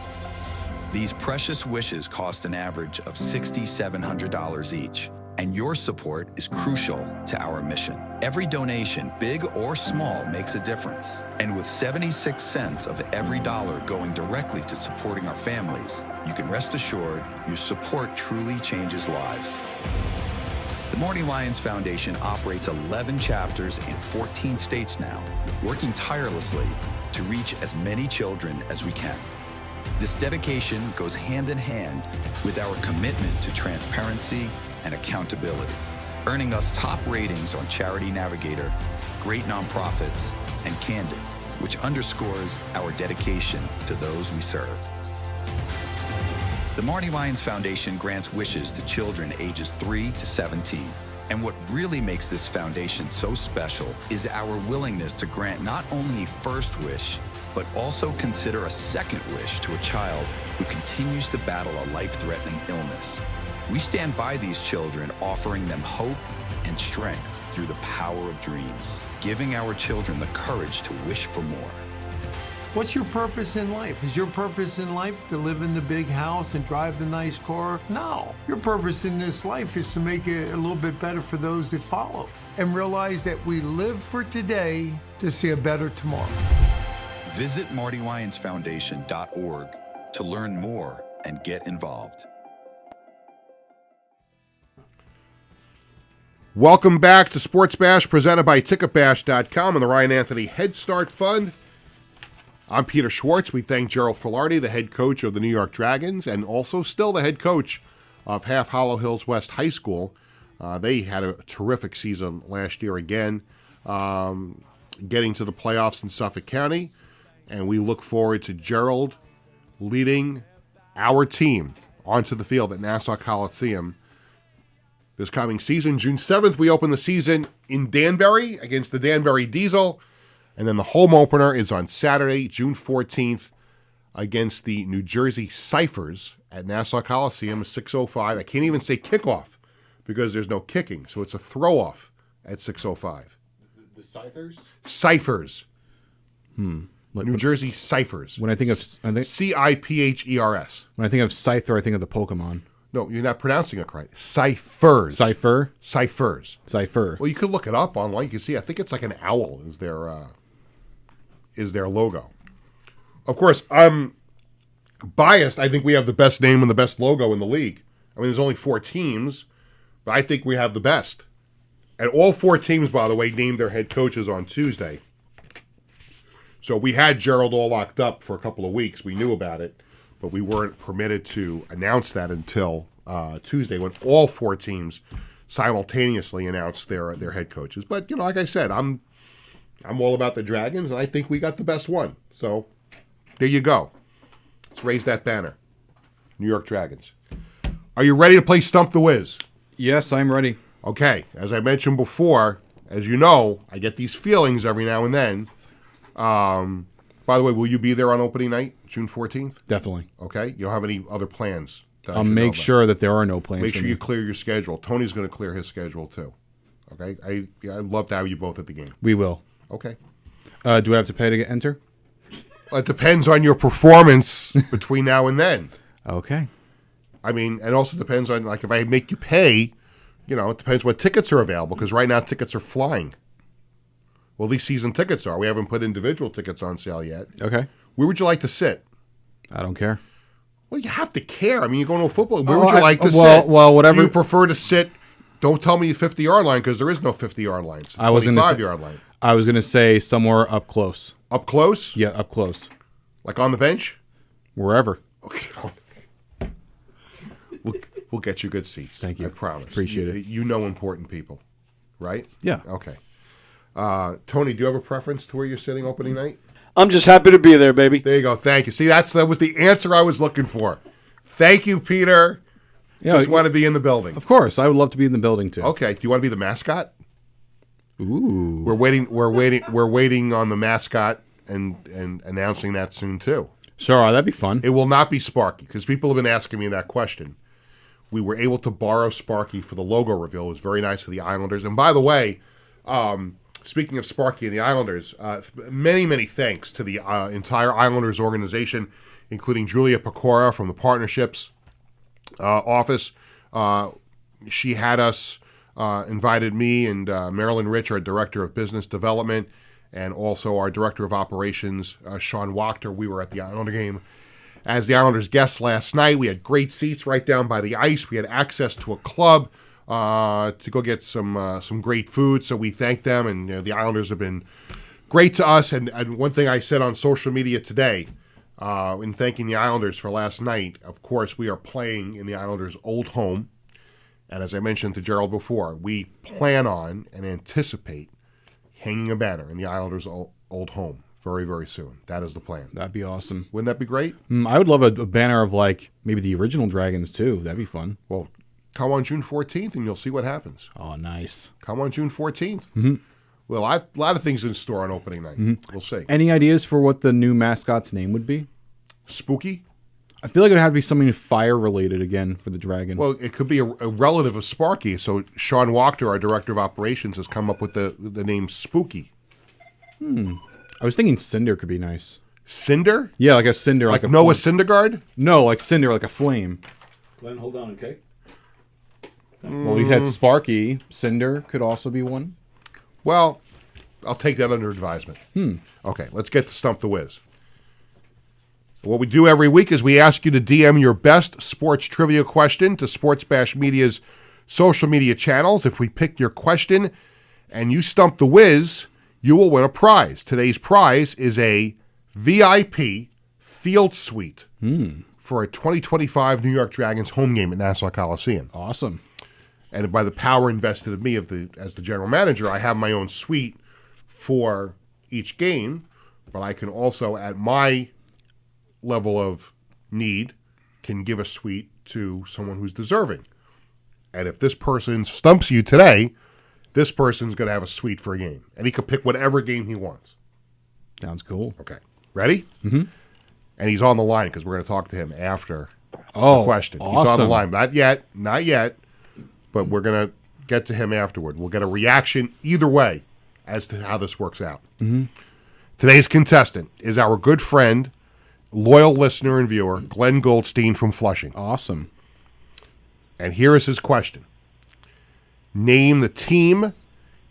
These precious wishes cost an average of $6,700 each, and your support is crucial to our mission. Every donation, big or small, makes a difference. And with 76 cents of every dollar going directly to supporting our families, you can rest assured your support truly changes lives. The Morning Lions Foundation operates 11 chapters in 14 states now, working tirelessly to reach as many children as we can. This dedication goes hand in hand with our commitment to transparency and accountability, earning us top ratings on Charity Navigator, Great Nonprofits, and Candid, which underscores our dedication to those we serve. The Marty Lyons Foundation grants wishes to children ages 3 to 17. And what really makes this foundation so special is our willingness to grant not only a first wish, but also consider a second wish to a child who continues to battle a life-threatening illness. We stand by these children, offering them hope and strength through the power of dreams, giving our children the courage to wish for more. What's your purpose in life? Is your purpose in life to live in the big house and drive the nice car? No. Your purpose in this life is to make it a little bit better for those that follow and realize that we live for today to see a better tomorrow. Visit MartyLyonsFoundation.org to learn more and get involved. Welcome back to Sports Bash, presented by TicketBash.com and the Ryan Anthony Head Start Fund. I'm Peter Schwartz. We thank Gerald Filardi, the head coach of the New York Dragons, and also still the head coach of Half Hollow Hills West High School. They had a terrific season last year again, getting to the playoffs in Suffolk County, and we look forward to Gerald leading our team onto the field at Nassau Coliseum this coming season. June 7th, we open the season in Danbury against the Danbury Diesel. And then the home opener is on Saturday, June 14th, against the New Jersey Ciphers at Nassau Coliseum, 6:05. I can't even say kickoff because there's no kicking, so it's a throw-off at 6:05. The Ciphers? Ciphers. New Jersey Ciphers. When I think of Ciphers. When I think of Scyther, I think of the Pokemon. No, you're not pronouncing it correct. Ciphers. Cipher? Ciphers. Cipher. Well, you could look it up online. You can see. I think it's like an owl is their logo. Of course, I'm biased. I think we have the best name and the best logo in the league. I mean, there's only 4 teams, but I think we have the best. And all 4 teams, by the way, named their head coaches on Tuesday. So we had Gerald all locked up for a couple of weeks. We knew about it, but we weren't permitted to announce that until Tuesday, when all 4 teams simultaneously announced their head coaches. But, you know, like I said, I'm all about the Dragons, and I think we got the best one. So there you go. Let's raise that banner. New York Dragons. Are you ready to play Stump the Wiz? Yes, I'm ready. Okay. As I mentioned before, as you know, I get these feelings every now and then. By the way, will you be there on opening night, June 14th? Definitely. Okay. You don't have any other plans? I'll make sure that there are no plans. Make sure you clear your schedule. Tony's going to clear his schedule too. Okay. I'd love to have you both at the game. We will. Okay. Do I have to pay to enter? It depends on your performance between now and then. Okay. I mean, it also depends on, like, if I make you pay, you know, it depends what tickets are available, because right now tickets are flying. Well, these season tickets are. We haven't put individual tickets on sale yet. Okay. Where would you like to sit? I don't care. Well, you have to care. I mean, you're going to a football. Where would you like to sit? Well, whatever. Do you prefer to sit? Don't tell me 50-yard line, because there is no 50-yard line. It's 25-yard line. I was going to say somewhere up close. Up close? Yeah, up close. Like on the bench? Wherever. Okay. We'll get you good seats. Thank you. I promise. Appreciate it. You know important people, right? Yeah. Okay. Tony, do you have a preference to where you're sitting opening night? I'm just happy to be there, baby. There you go. Thank you. See, that was the answer I was looking for. Thank you, Peter. Yeah, just want to be in the building. Of course. I would love to be in the building, too. Okay. Do you want to be the mascot? Ooh. We're waiting on the mascot and announcing that soon, too. Sure, that'd be fun. It will not be Sparky, because people have been asking me that question. We were able to borrow Sparky for the logo reveal. It was very nice of the Islanders. And by the way, speaking of Sparky and the Islanders, many, many thanks to the entire Islanders organization, including Julia Pecora from the Partnerships office. She had us, invited me and Marilyn Rich, our Director of Business Development, and also our Director of Operations, Sean Wachter. We were at the Islander game as the Islanders guests last night. We had great seats right down by the ice. We had access to a club to go get some great food. So we thank them, and the Islanders have been great to us. And one thing I said on social media today, in thanking the Islanders for last night, of course, we are playing in the Islanders' old home. And as I mentioned to Gerald before, we plan on and anticipate hanging a banner in the Islanders' old home very, very soon. That is the plan. That'd be awesome. Wouldn't that be great? I would love a banner of like maybe the original Dragons too. That'd be fun. Well, come on June 14th and you'll see what happens. Oh, nice. Come on June 14th. Well, a lot of things in store on opening night. We'll see. Any ideas for what the new mascot's name would be? Spooky? I feel like it would have to be something fire related again for the dragon. Well, it could be a relative of Sparky. So Sean Wachter, our director of operations, has come up with the name Spooky. I was thinking Cinder could be nice. Cinder? Yeah, like a cinder, Like a Noah flame. Syndergaard? No, like cinder, like a flame. Glenn, hold on, okay? Well, we had Sparky. Cinder could also be one. Well, I'll take that under advisement. Okay, let's get to Stump the Wiz. What we do every week is we ask you to DM your best sports trivia question to Sports Bash Media's social media channels. If we pick your question and you stump the Wiz, you will win a prize. Today's prize is a VIP field suite for a 2025 New York Dragons home game at Nassau Coliseum. Awesome. And by the power invested in me as the general manager, I have my own suite for each game, but I can also, at my level of need, can give a suite to someone who's deserving. And if this person stumps you today, this person's going to have a suite for a game. And he can pick whatever game he wants. Sounds cool. Okay. Ready? Mm-hmm. And he's on the line because we're going to talk to him after Oh, the question. awesome. He's on the line. Not yet, but we're going to get to him afterward. We'll get a reaction either way as to how this works out. Mm-hmm. Today's contestant is our good friend, loyal listener and viewer, Glenn Goldstein from Flushing. Awesome. And here is his question. Name the team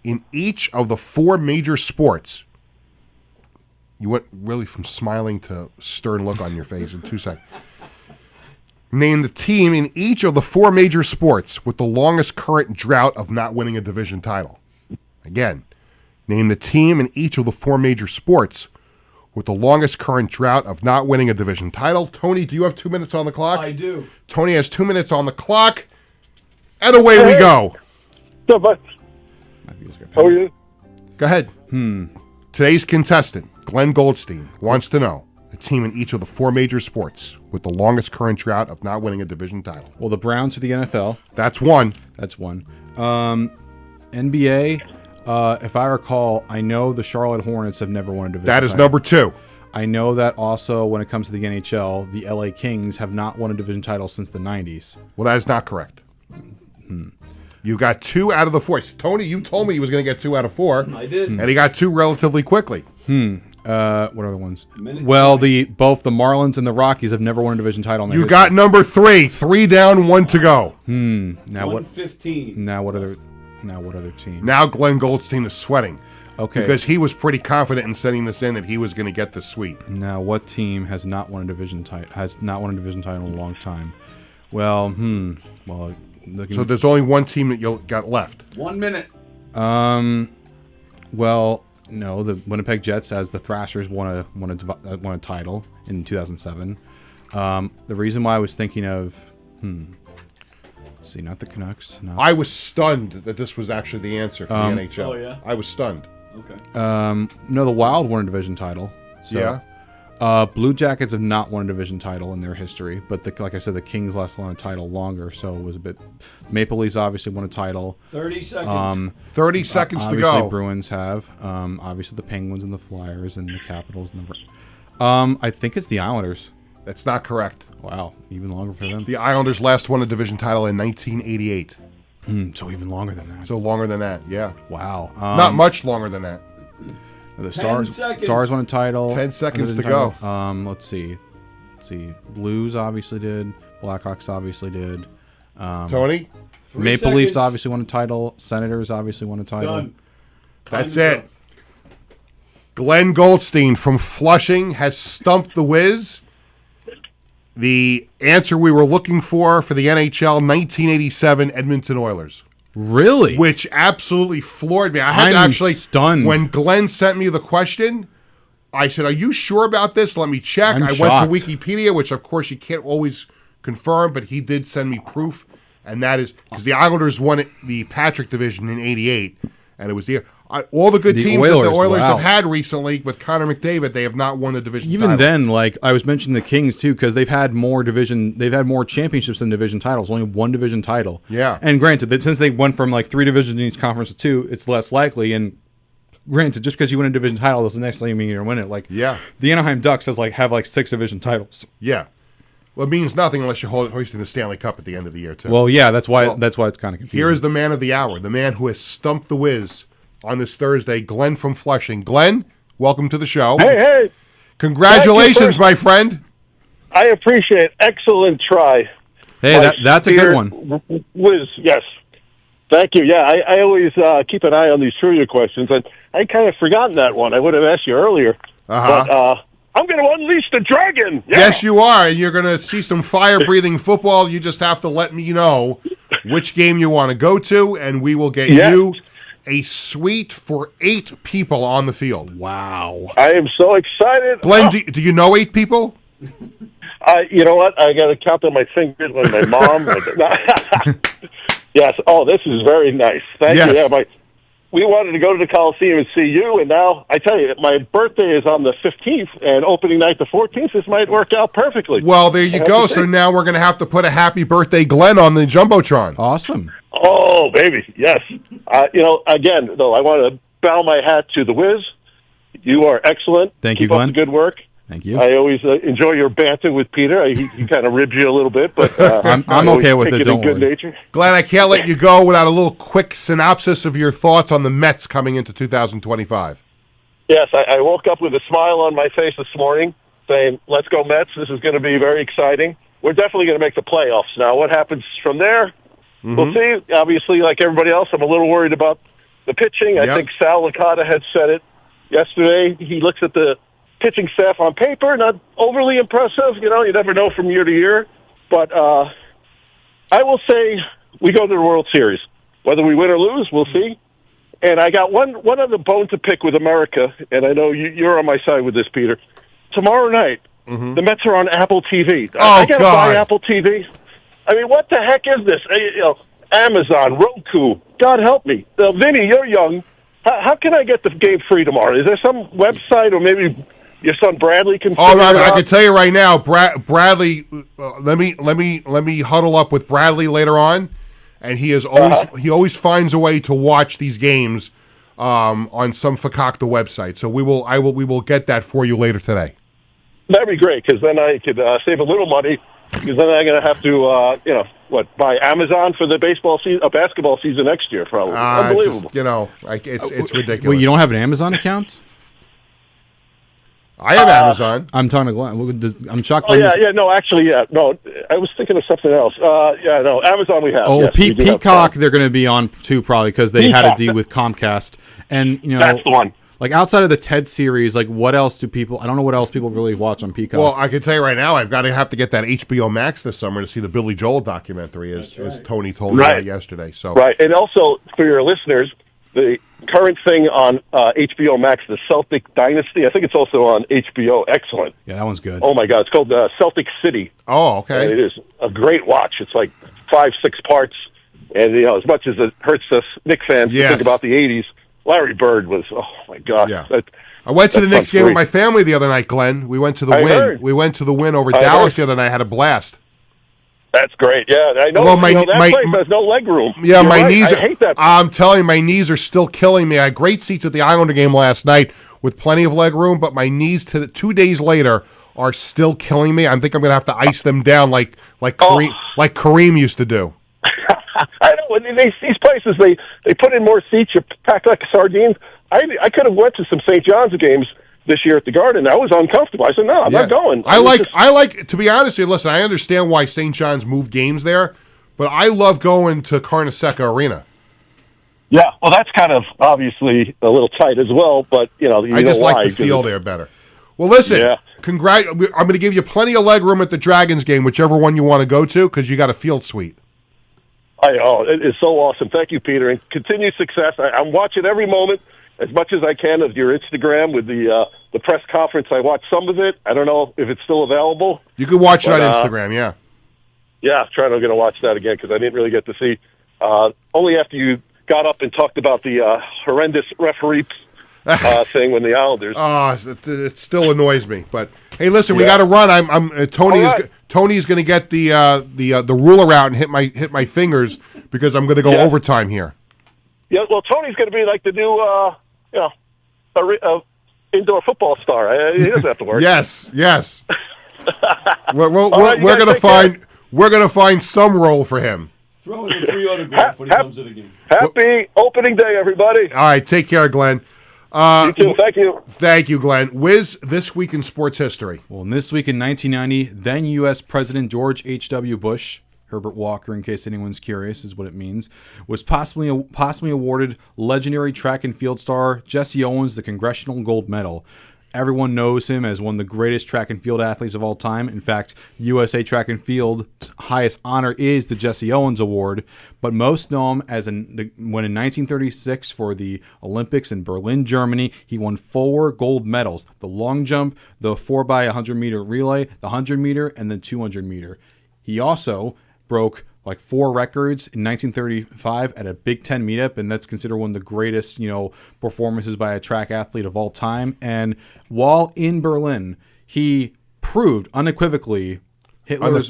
in each of the 4 major sports. You went really from smiling to stern look on your face in 2 seconds. Name the team in each of the 4 major sports with the longest current drought of not winning a division title. Again, name the team in each of the 4 major sports with the longest current drought of not winning a division title. Tony, do you have 2 minutes on the clock? I do. Tony has 2 minutes on the clock, and away we go. So, but how are you? Go ahead. Today's contestant, Glenn Goldstein, wants to know the team in each of the 4 major sports with the longest current drought of not winning a division title. Well, the Browns are the NFL. That's one. That's one. NBA, if I recall, I know the Charlotte Hornets have never won a division That is title. number 2. I know that also when it comes to the NHL, the LA Kings have not won a division title since the 90s. Well, that is not correct. You got 2 out of the 4. Tony, you told me he was going to get 2 out of 4. I did. And he got 2 relatively quickly. What are the ones? Well, both the Marlins and the Rockies have never won a division title in their You history. got number 3. 3 down, 1 to go. Now what? 115. Now what other team? Now Glenn Goldstein is sweating. Okay. Because he was pretty confident in sending this in that he was going to get the suite. Now what team has not won a division title? Has not won a division title in a long time? Well, well. So there's only one team that you got left. 1 minute. Well, no, the Winnipeg Jets, as the Thrashers, won a title in 2007. The reason why I was thinking of, let's see, not the Canucks. No. I was stunned that this was actually the answer for the NHL. Oh, yeah? I was stunned. Okay. No, the Wild won a division title. So, Yeah. Blue Jackets have not won a division title in their history, but like I said, the Kings last won a title longer, so it was a bit. Maple Leafs obviously won a title. 30 seconds. 30 seconds to Obviously, go. Bruins have. Obviously, the Penguins and the Flyers and the Capitals and the. I think it's the Islanders. That's not correct. Wow, even longer for them. The Islanders last won a division title in 1988. So even longer than that. So longer than that, yeah. Wow. Not much longer than that. The 10 Stars seconds. won a title. 10 seconds to division go. title. Let's see. Blues obviously did. Blackhawks obviously did. Tony? 3 Maple Leafs seconds. obviously won a title. Senators obviously won a title. Done. That's Time's it. up. Glenn Goldstein from Flushing has stumped the Wiz. The answer we were looking for the NHL 1987 Edmonton Oilers. Really? Which absolutely floored me. I had to I'm actually stunned. When Glenn sent me the question, I said, "Are you sure about this? Let me check." I'm I shocked. went to Wikipedia, which of course you can't always confirm, but he did send me proof, and that is because the Islanders won the Patrick division in '88, and it was all the good teams that the Oilers have had recently with Connor McDavid. They have not won the division. Even title. then, like I was mentioning the Kings too, because they've had more championships than division titles. Only one division title. Yeah. And granted, that since they went from like 3 divisions in each conference to 2, it's less likely. And granted, just because you win a division title doesn't necessarily mean you're going to win it. Like, the Anaheim Ducks have 6 division titles. Yeah. Well, it means nothing unless you're hoisting the Stanley Cup at the end of the year too. Well, yeah, that's why it's kind of confusing. Here's the man of the hour, the man who has stumped the Wiz on this Thursday, Glenn from Flushing. Glenn, welcome to the show. Hey. Congratulations, my friend. I appreciate it. Excellent try. Hey, that's a good one. Wiz, yes. Thank you. Yeah, I always keep an eye on these trivia questions, and I kind of forgotten that one. I would have asked you earlier. But I'm going to unleash the dragon. Yeah. Yes, you are, and you're going to see some fire-breathing football. You just have to let me know which game you want to go to, and we will get you a suite for 8 people on the field. Wow. I am so excited. Glenn, do you know 8 people? You know what? I got to count on my fingers when my mom. Yes. Oh, this is very nice. Thank you. Yeah, we wanted to go to the Coliseum and see you, and now I tell you, my birthday is on the 15th, and opening night the 14th. This might work out perfectly. Well, there you go. So now we're going to have to put a happy birthday, Glenn, on the Jumbotron. Awesome. Oh, baby, yes. Again, though, I want to bow my hat to the Wiz. You are excellent. Thank you, Glenn. Keep up the good work. Thank you. I always enjoy your banter with Peter. He kind of ribs you a little bit, but I'm okay with it. Don't worry. Nature. Glenn, I can't let you go without a little quick synopsis of your thoughts on the Mets coming into 2025. Yes, I woke up with a smile on my face this morning saying, let's go Mets. This is going to be very exciting. We're definitely going to make the playoffs. Now, what happens from there, we'll see. Obviously, like everybody else, I'm a little worried about the pitching. I think Sal Licata had said it yesterday. He looks at the pitching staff on paper, not overly impressive. You never know from year to year. But I will say we go to the World Series. Whether we win or lose, we'll see. And I got one other bone to pick with America, and I know you're on my side with this, Peter. Tomorrow night, the Mets are on Apple TV. I got to buy Apple TV. I mean, what the heck is this? Amazon, Roku. God help me. Vinny, you're young. How can I get the game free tomorrow? Is there some website, or maybe your son Bradley can? Oh, no, I can tell you right now, Bradley. Let me huddle up with Bradley later on, and he always finds a way to watch these games on some Fakakta website. So we will get that for you later today. That'd be great, because then I could save a little money. Because then I'm going to have to buy Amazon for the basketball season next year, probably. Unbelievable. It's ridiculous. Wait, you don't have an Amazon account? I have Amazon. I'm talking to Glenn. I'm shocked. Oh, no, actually, no. I was thinking of something else. Amazon we have. Oh, yes, Peacock, they're going to be on too, probably, because they had a deal with Comcast. And, that's the one. Like, outside of the TED series, like, what else do people... I don't know what else people really watch on Peacock. Well, I can tell you right now, I've got to have to get that HBO Max this summer to see the Billy Joel documentary, as Tony told me about yesterday. So. Right, and also, for your listeners, the current thing on HBO Max, the Celtic Dynasty, I think it's also on HBO. Excellent. Yeah, that one's good. Oh, my God. It's called Celtic City. Oh, okay. And it is a great watch. It's like 5-6 parts. And, as much as it hurts us Knicks fans to think about the 80s, Larry Bird was, oh, my gosh. Yeah. I went to the Knicks game with my family the other night, Glenn. We went to the win. Heard. We went to the win over Dallas the other night. I had a blast. That's great. Yeah, I know. Well, that place has no leg room. Yeah, my knees. I hate that. I'm telling you, my knees are still killing me. I had great seats at the Islander game last night with plenty of leg room, but my knees 2 days later are still killing me. I think I'm going to have to ice them down like Kareem used to do. I know. These places, they put in more seats. You pack like sardines. I could have went to some St. John's games this year at the Garden. I was uncomfortable. I said, no, I'm not going. I like, to be honest with you, listen, I understand why St. John's moved games there, but I love going to Carnesecca Arena. Yeah, well, that's kind of obviously a little tight as well, but, I just like the feel there better. Well, listen, I'm going to give you plenty of leg room at the Dragons game, whichever one you want to go to, because you got a field suite. It is so awesome. Thank you, Peter, and continued success. I'm watching every moment as much as I can of your Instagram with the press conference. I watched some of it. I don't know if it's still available. You can watch it on Instagram, yeah. Yeah, I'm going to watch that again because I didn't really get to see. Only after you got up and talked about the horrendous referee thing when the Islanders. It still annoys me. But hey, listen, we got to run. Tony's going to get the ruler out and hit my fingers because I'm going to go overtime here. Yeah, well, Tony's going to be like the new indoor football star. He doesn't have to work. Yes. We're going to find some role for him. Throw in a free autograph when he comes to the game. Happy opening day, everybody. All right, take care, Glenn. You too. Thank you. Thank you, Glenn. Wiz, this week in sports history. Well, this week in 1990, then U.S. President George H.W. Bush, Herbert Walker, in case anyone's curious, is what it means, was possibly awarded legendary track and field star Jesse Owens the Congressional Gold Medal. Everyone knows him as one of the greatest track and field athletes of all time. In fact, USA Track and Field's highest honor is the Jesse Owens Award, but most know him as when in 1936 for the Olympics in Berlin, Germany, he won 4 gold medals: the long jump, the 4x100 meter relay, the 100 meter, and the 200 meter. He also broke like 4 records in 1935 at a Big Ten meetup, and that's considered one of the greatest, performances by a track athlete of all time. And while in Berlin, he proved unequivocally Hitler's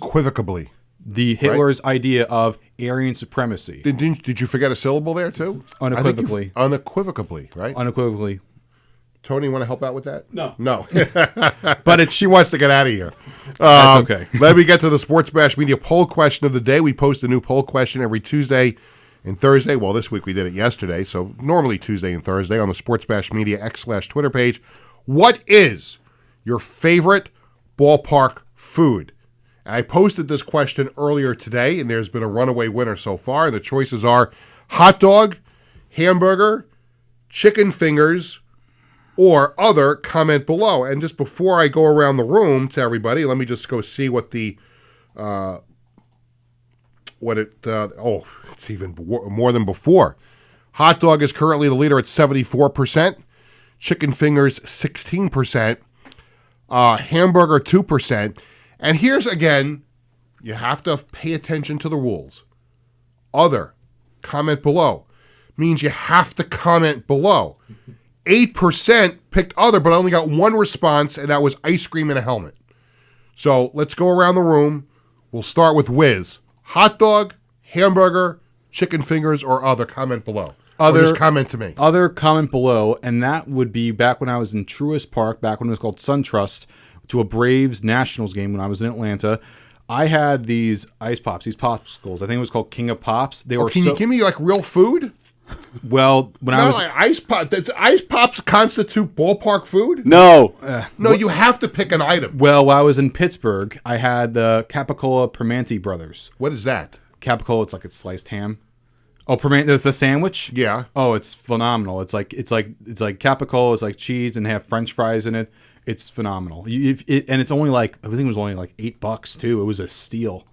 idea of Aryan supremacy. Did you forget a syllable there too? Unequivocally. Unequivocally, right? Unequivocally. Tony, want to help out with that? No. But she wants to get out of here. That's okay. Let me get to the Sports Bash Media poll question of the day. We post a new poll question every Tuesday and Thursday. Well, this week we did it yesterday, so normally Tuesday and Thursday on the Sports Bash Media X/Twitter page. What is your favorite ballpark food? And I posted this question earlier today, and there's been a runaway winner so far. And the choices are hot dog, hamburger, chicken fingers, or other. Comment below. And just before I go around the room to everybody, let me just go see what it's even more than before. Hot dog is currently the leader at 74%. Chicken fingers, 16%. Hamburger, 2%. And here's, again, you have to pay attention to the rules. Other, comment below, means you have to comment below. 8% picked other, but I only got one response, and that was ice cream in a helmet. So let's go around the room. We'll start with Wiz. Hot dog, hamburger, chicken fingers, or other. Comment below. Or just comment to me. Other, comment below, and that would be back when I was in Truist Park, back when it was called SunTrust, to a Braves Nationals game when I was in Atlanta. I had these ice pops, these popsicles. I think it was called King of Pops. Can you give me like real food? Well, ice pops constitute ballpark food? No. No, you have to pick an item. Well, while I was in Pittsburgh, I had the Capicola Primanti Brothers. What is that? Capicola, it's like a sliced ham. Oh, Primanti, the sandwich? Yeah. Oh, it's phenomenal. It's like Capicola, it's like cheese, and they have French fries in it. It's phenomenal. And it's only I think it was only like $8 too. It was a steal.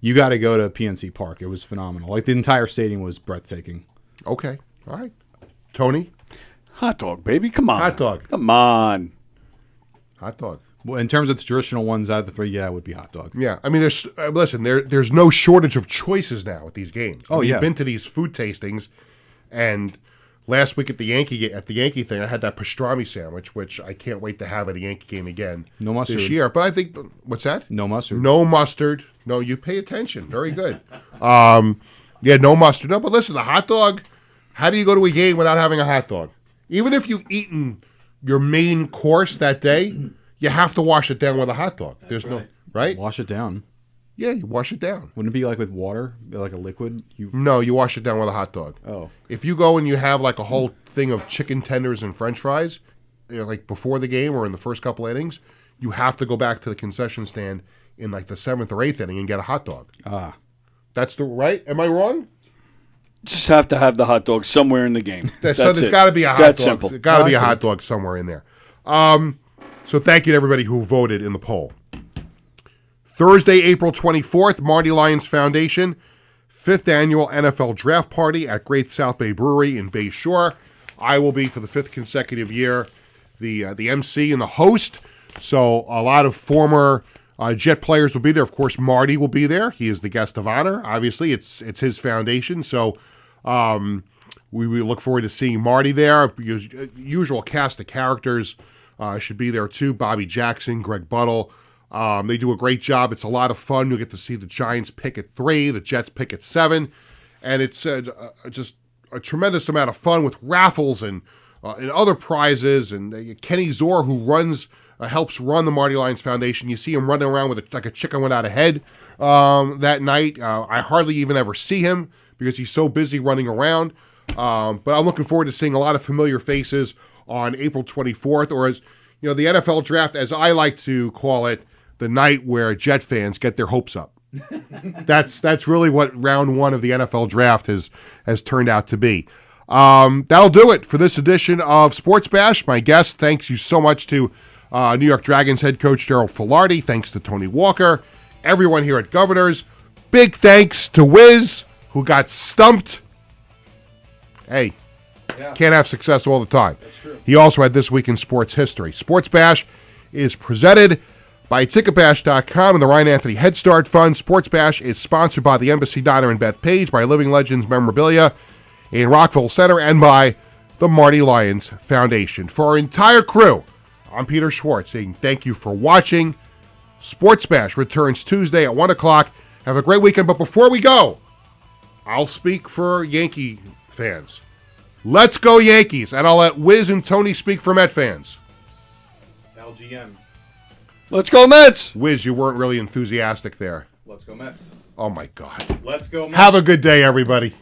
You got to go to PNC Park. It was phenomenal. Like the entire stadium was breathtaking. Okay. All right. Tony? Hot dog, baby. Come on. Hot dog. Come on. Hot dog. Well, in terms of the traditional ones out of the 3, yeah, it would be hot dog. Yeah. I mean, there's no shortage of choices now at these games. Oh, yeah. You've been to these food tastings, and last week at the Yankee thing, I had that pastrami sandwich, which I can't wait to have at a Yankee game again. No mustard this year. But I think, what's that? No mustard. No mustard. No, you pay attention. Very good. Yeah, no mustard. No, but listen, the hot dog, how do you go to a game without having a hot dog? Even if you've eaten your main course that day, you have to wash it down with a hot dog. There's no, right? Wash it down. Yeah, you wash it down. Wouldn't it be like with water, like a liquid? No, you wash it down with a hot dog. Oh. If you go and you have like a whole thing of chicken tenders and French fries, like before the game or in the first couple innings, you have to go back to the concession stand in like the 7th or 8th inning and get a hot dog. Ah. That's the right? Am I wrong? Just have to have the hot dog somewhere in the game. There's got to be a hot dog. Simple. There's got to be a hot dog somewhere in there. So thank you to everybody who voted in the poll. Thursday, April 24th, Marty Lyons Foundation, 5th annual NFL Draft Party at Great South Bay Brewery in Bay Shore. I will be, for the 5th consecutive year, the MC and the host. So a lot of former Jet players will be there. Of course, Marty will be there. He is the guest of honor. Obviously, it's his foundation. So we look forward to seeing Marty there. Usual cast of characters should be there too. Bobby Jackson, Greg Buttle. They do a great job. It's a lot of fun. You'll get to see the Giants pick at 3, the Jets pick at 7. And it's just a tremendous amount of fun with raffles and other prizes. And Kenny Zor, who helps run the Marty Lyons Foundation. You see him running around with like a chicken without a head that night. I hardly even ever see him because he's so busy running around. But I'm looking forward to seeing a lot of familiar faces on April 24th, or as the NFL Draft, as I like to call it, the night where Jet fans get their hopes up. That's really what round 1 of the NFL Draft has turned out to be. That'll do it for this edition of Sports Bash. My guest, thanks you so much to New York Dragons head coach Gerald Filardi. Thanks to Tony Walker. Everyone here at Governors. Big thanks to Wiz, who got stumped. Hey, can't have success all the time. That's true. He also had This Week in Sports History. Sports Bash is presented by Ticketbash.com and the Ryan Anthony Head Start Fund. Sports Bash is sponsored by the Embassy Diner in Bethpage, by Living Legends Memorabilia in Rockville Center, and by the Marty Lyons Foundation. For our entire crew, I'm Peter Schwartz saying thank you for watching. Sports Bash returns Tuesday at 1 o'clock. Have a great weekend. But before we go, I'll speak for Yankee fans. Let's go Yankees. And I'll let Wiz and Tony speak for Met fans. LGM. Let's go Mets. Wiz, you weren't really enthusiastic there. Let's go Mets. Oh, my God. Let's go Mets. Have a good day, everybody.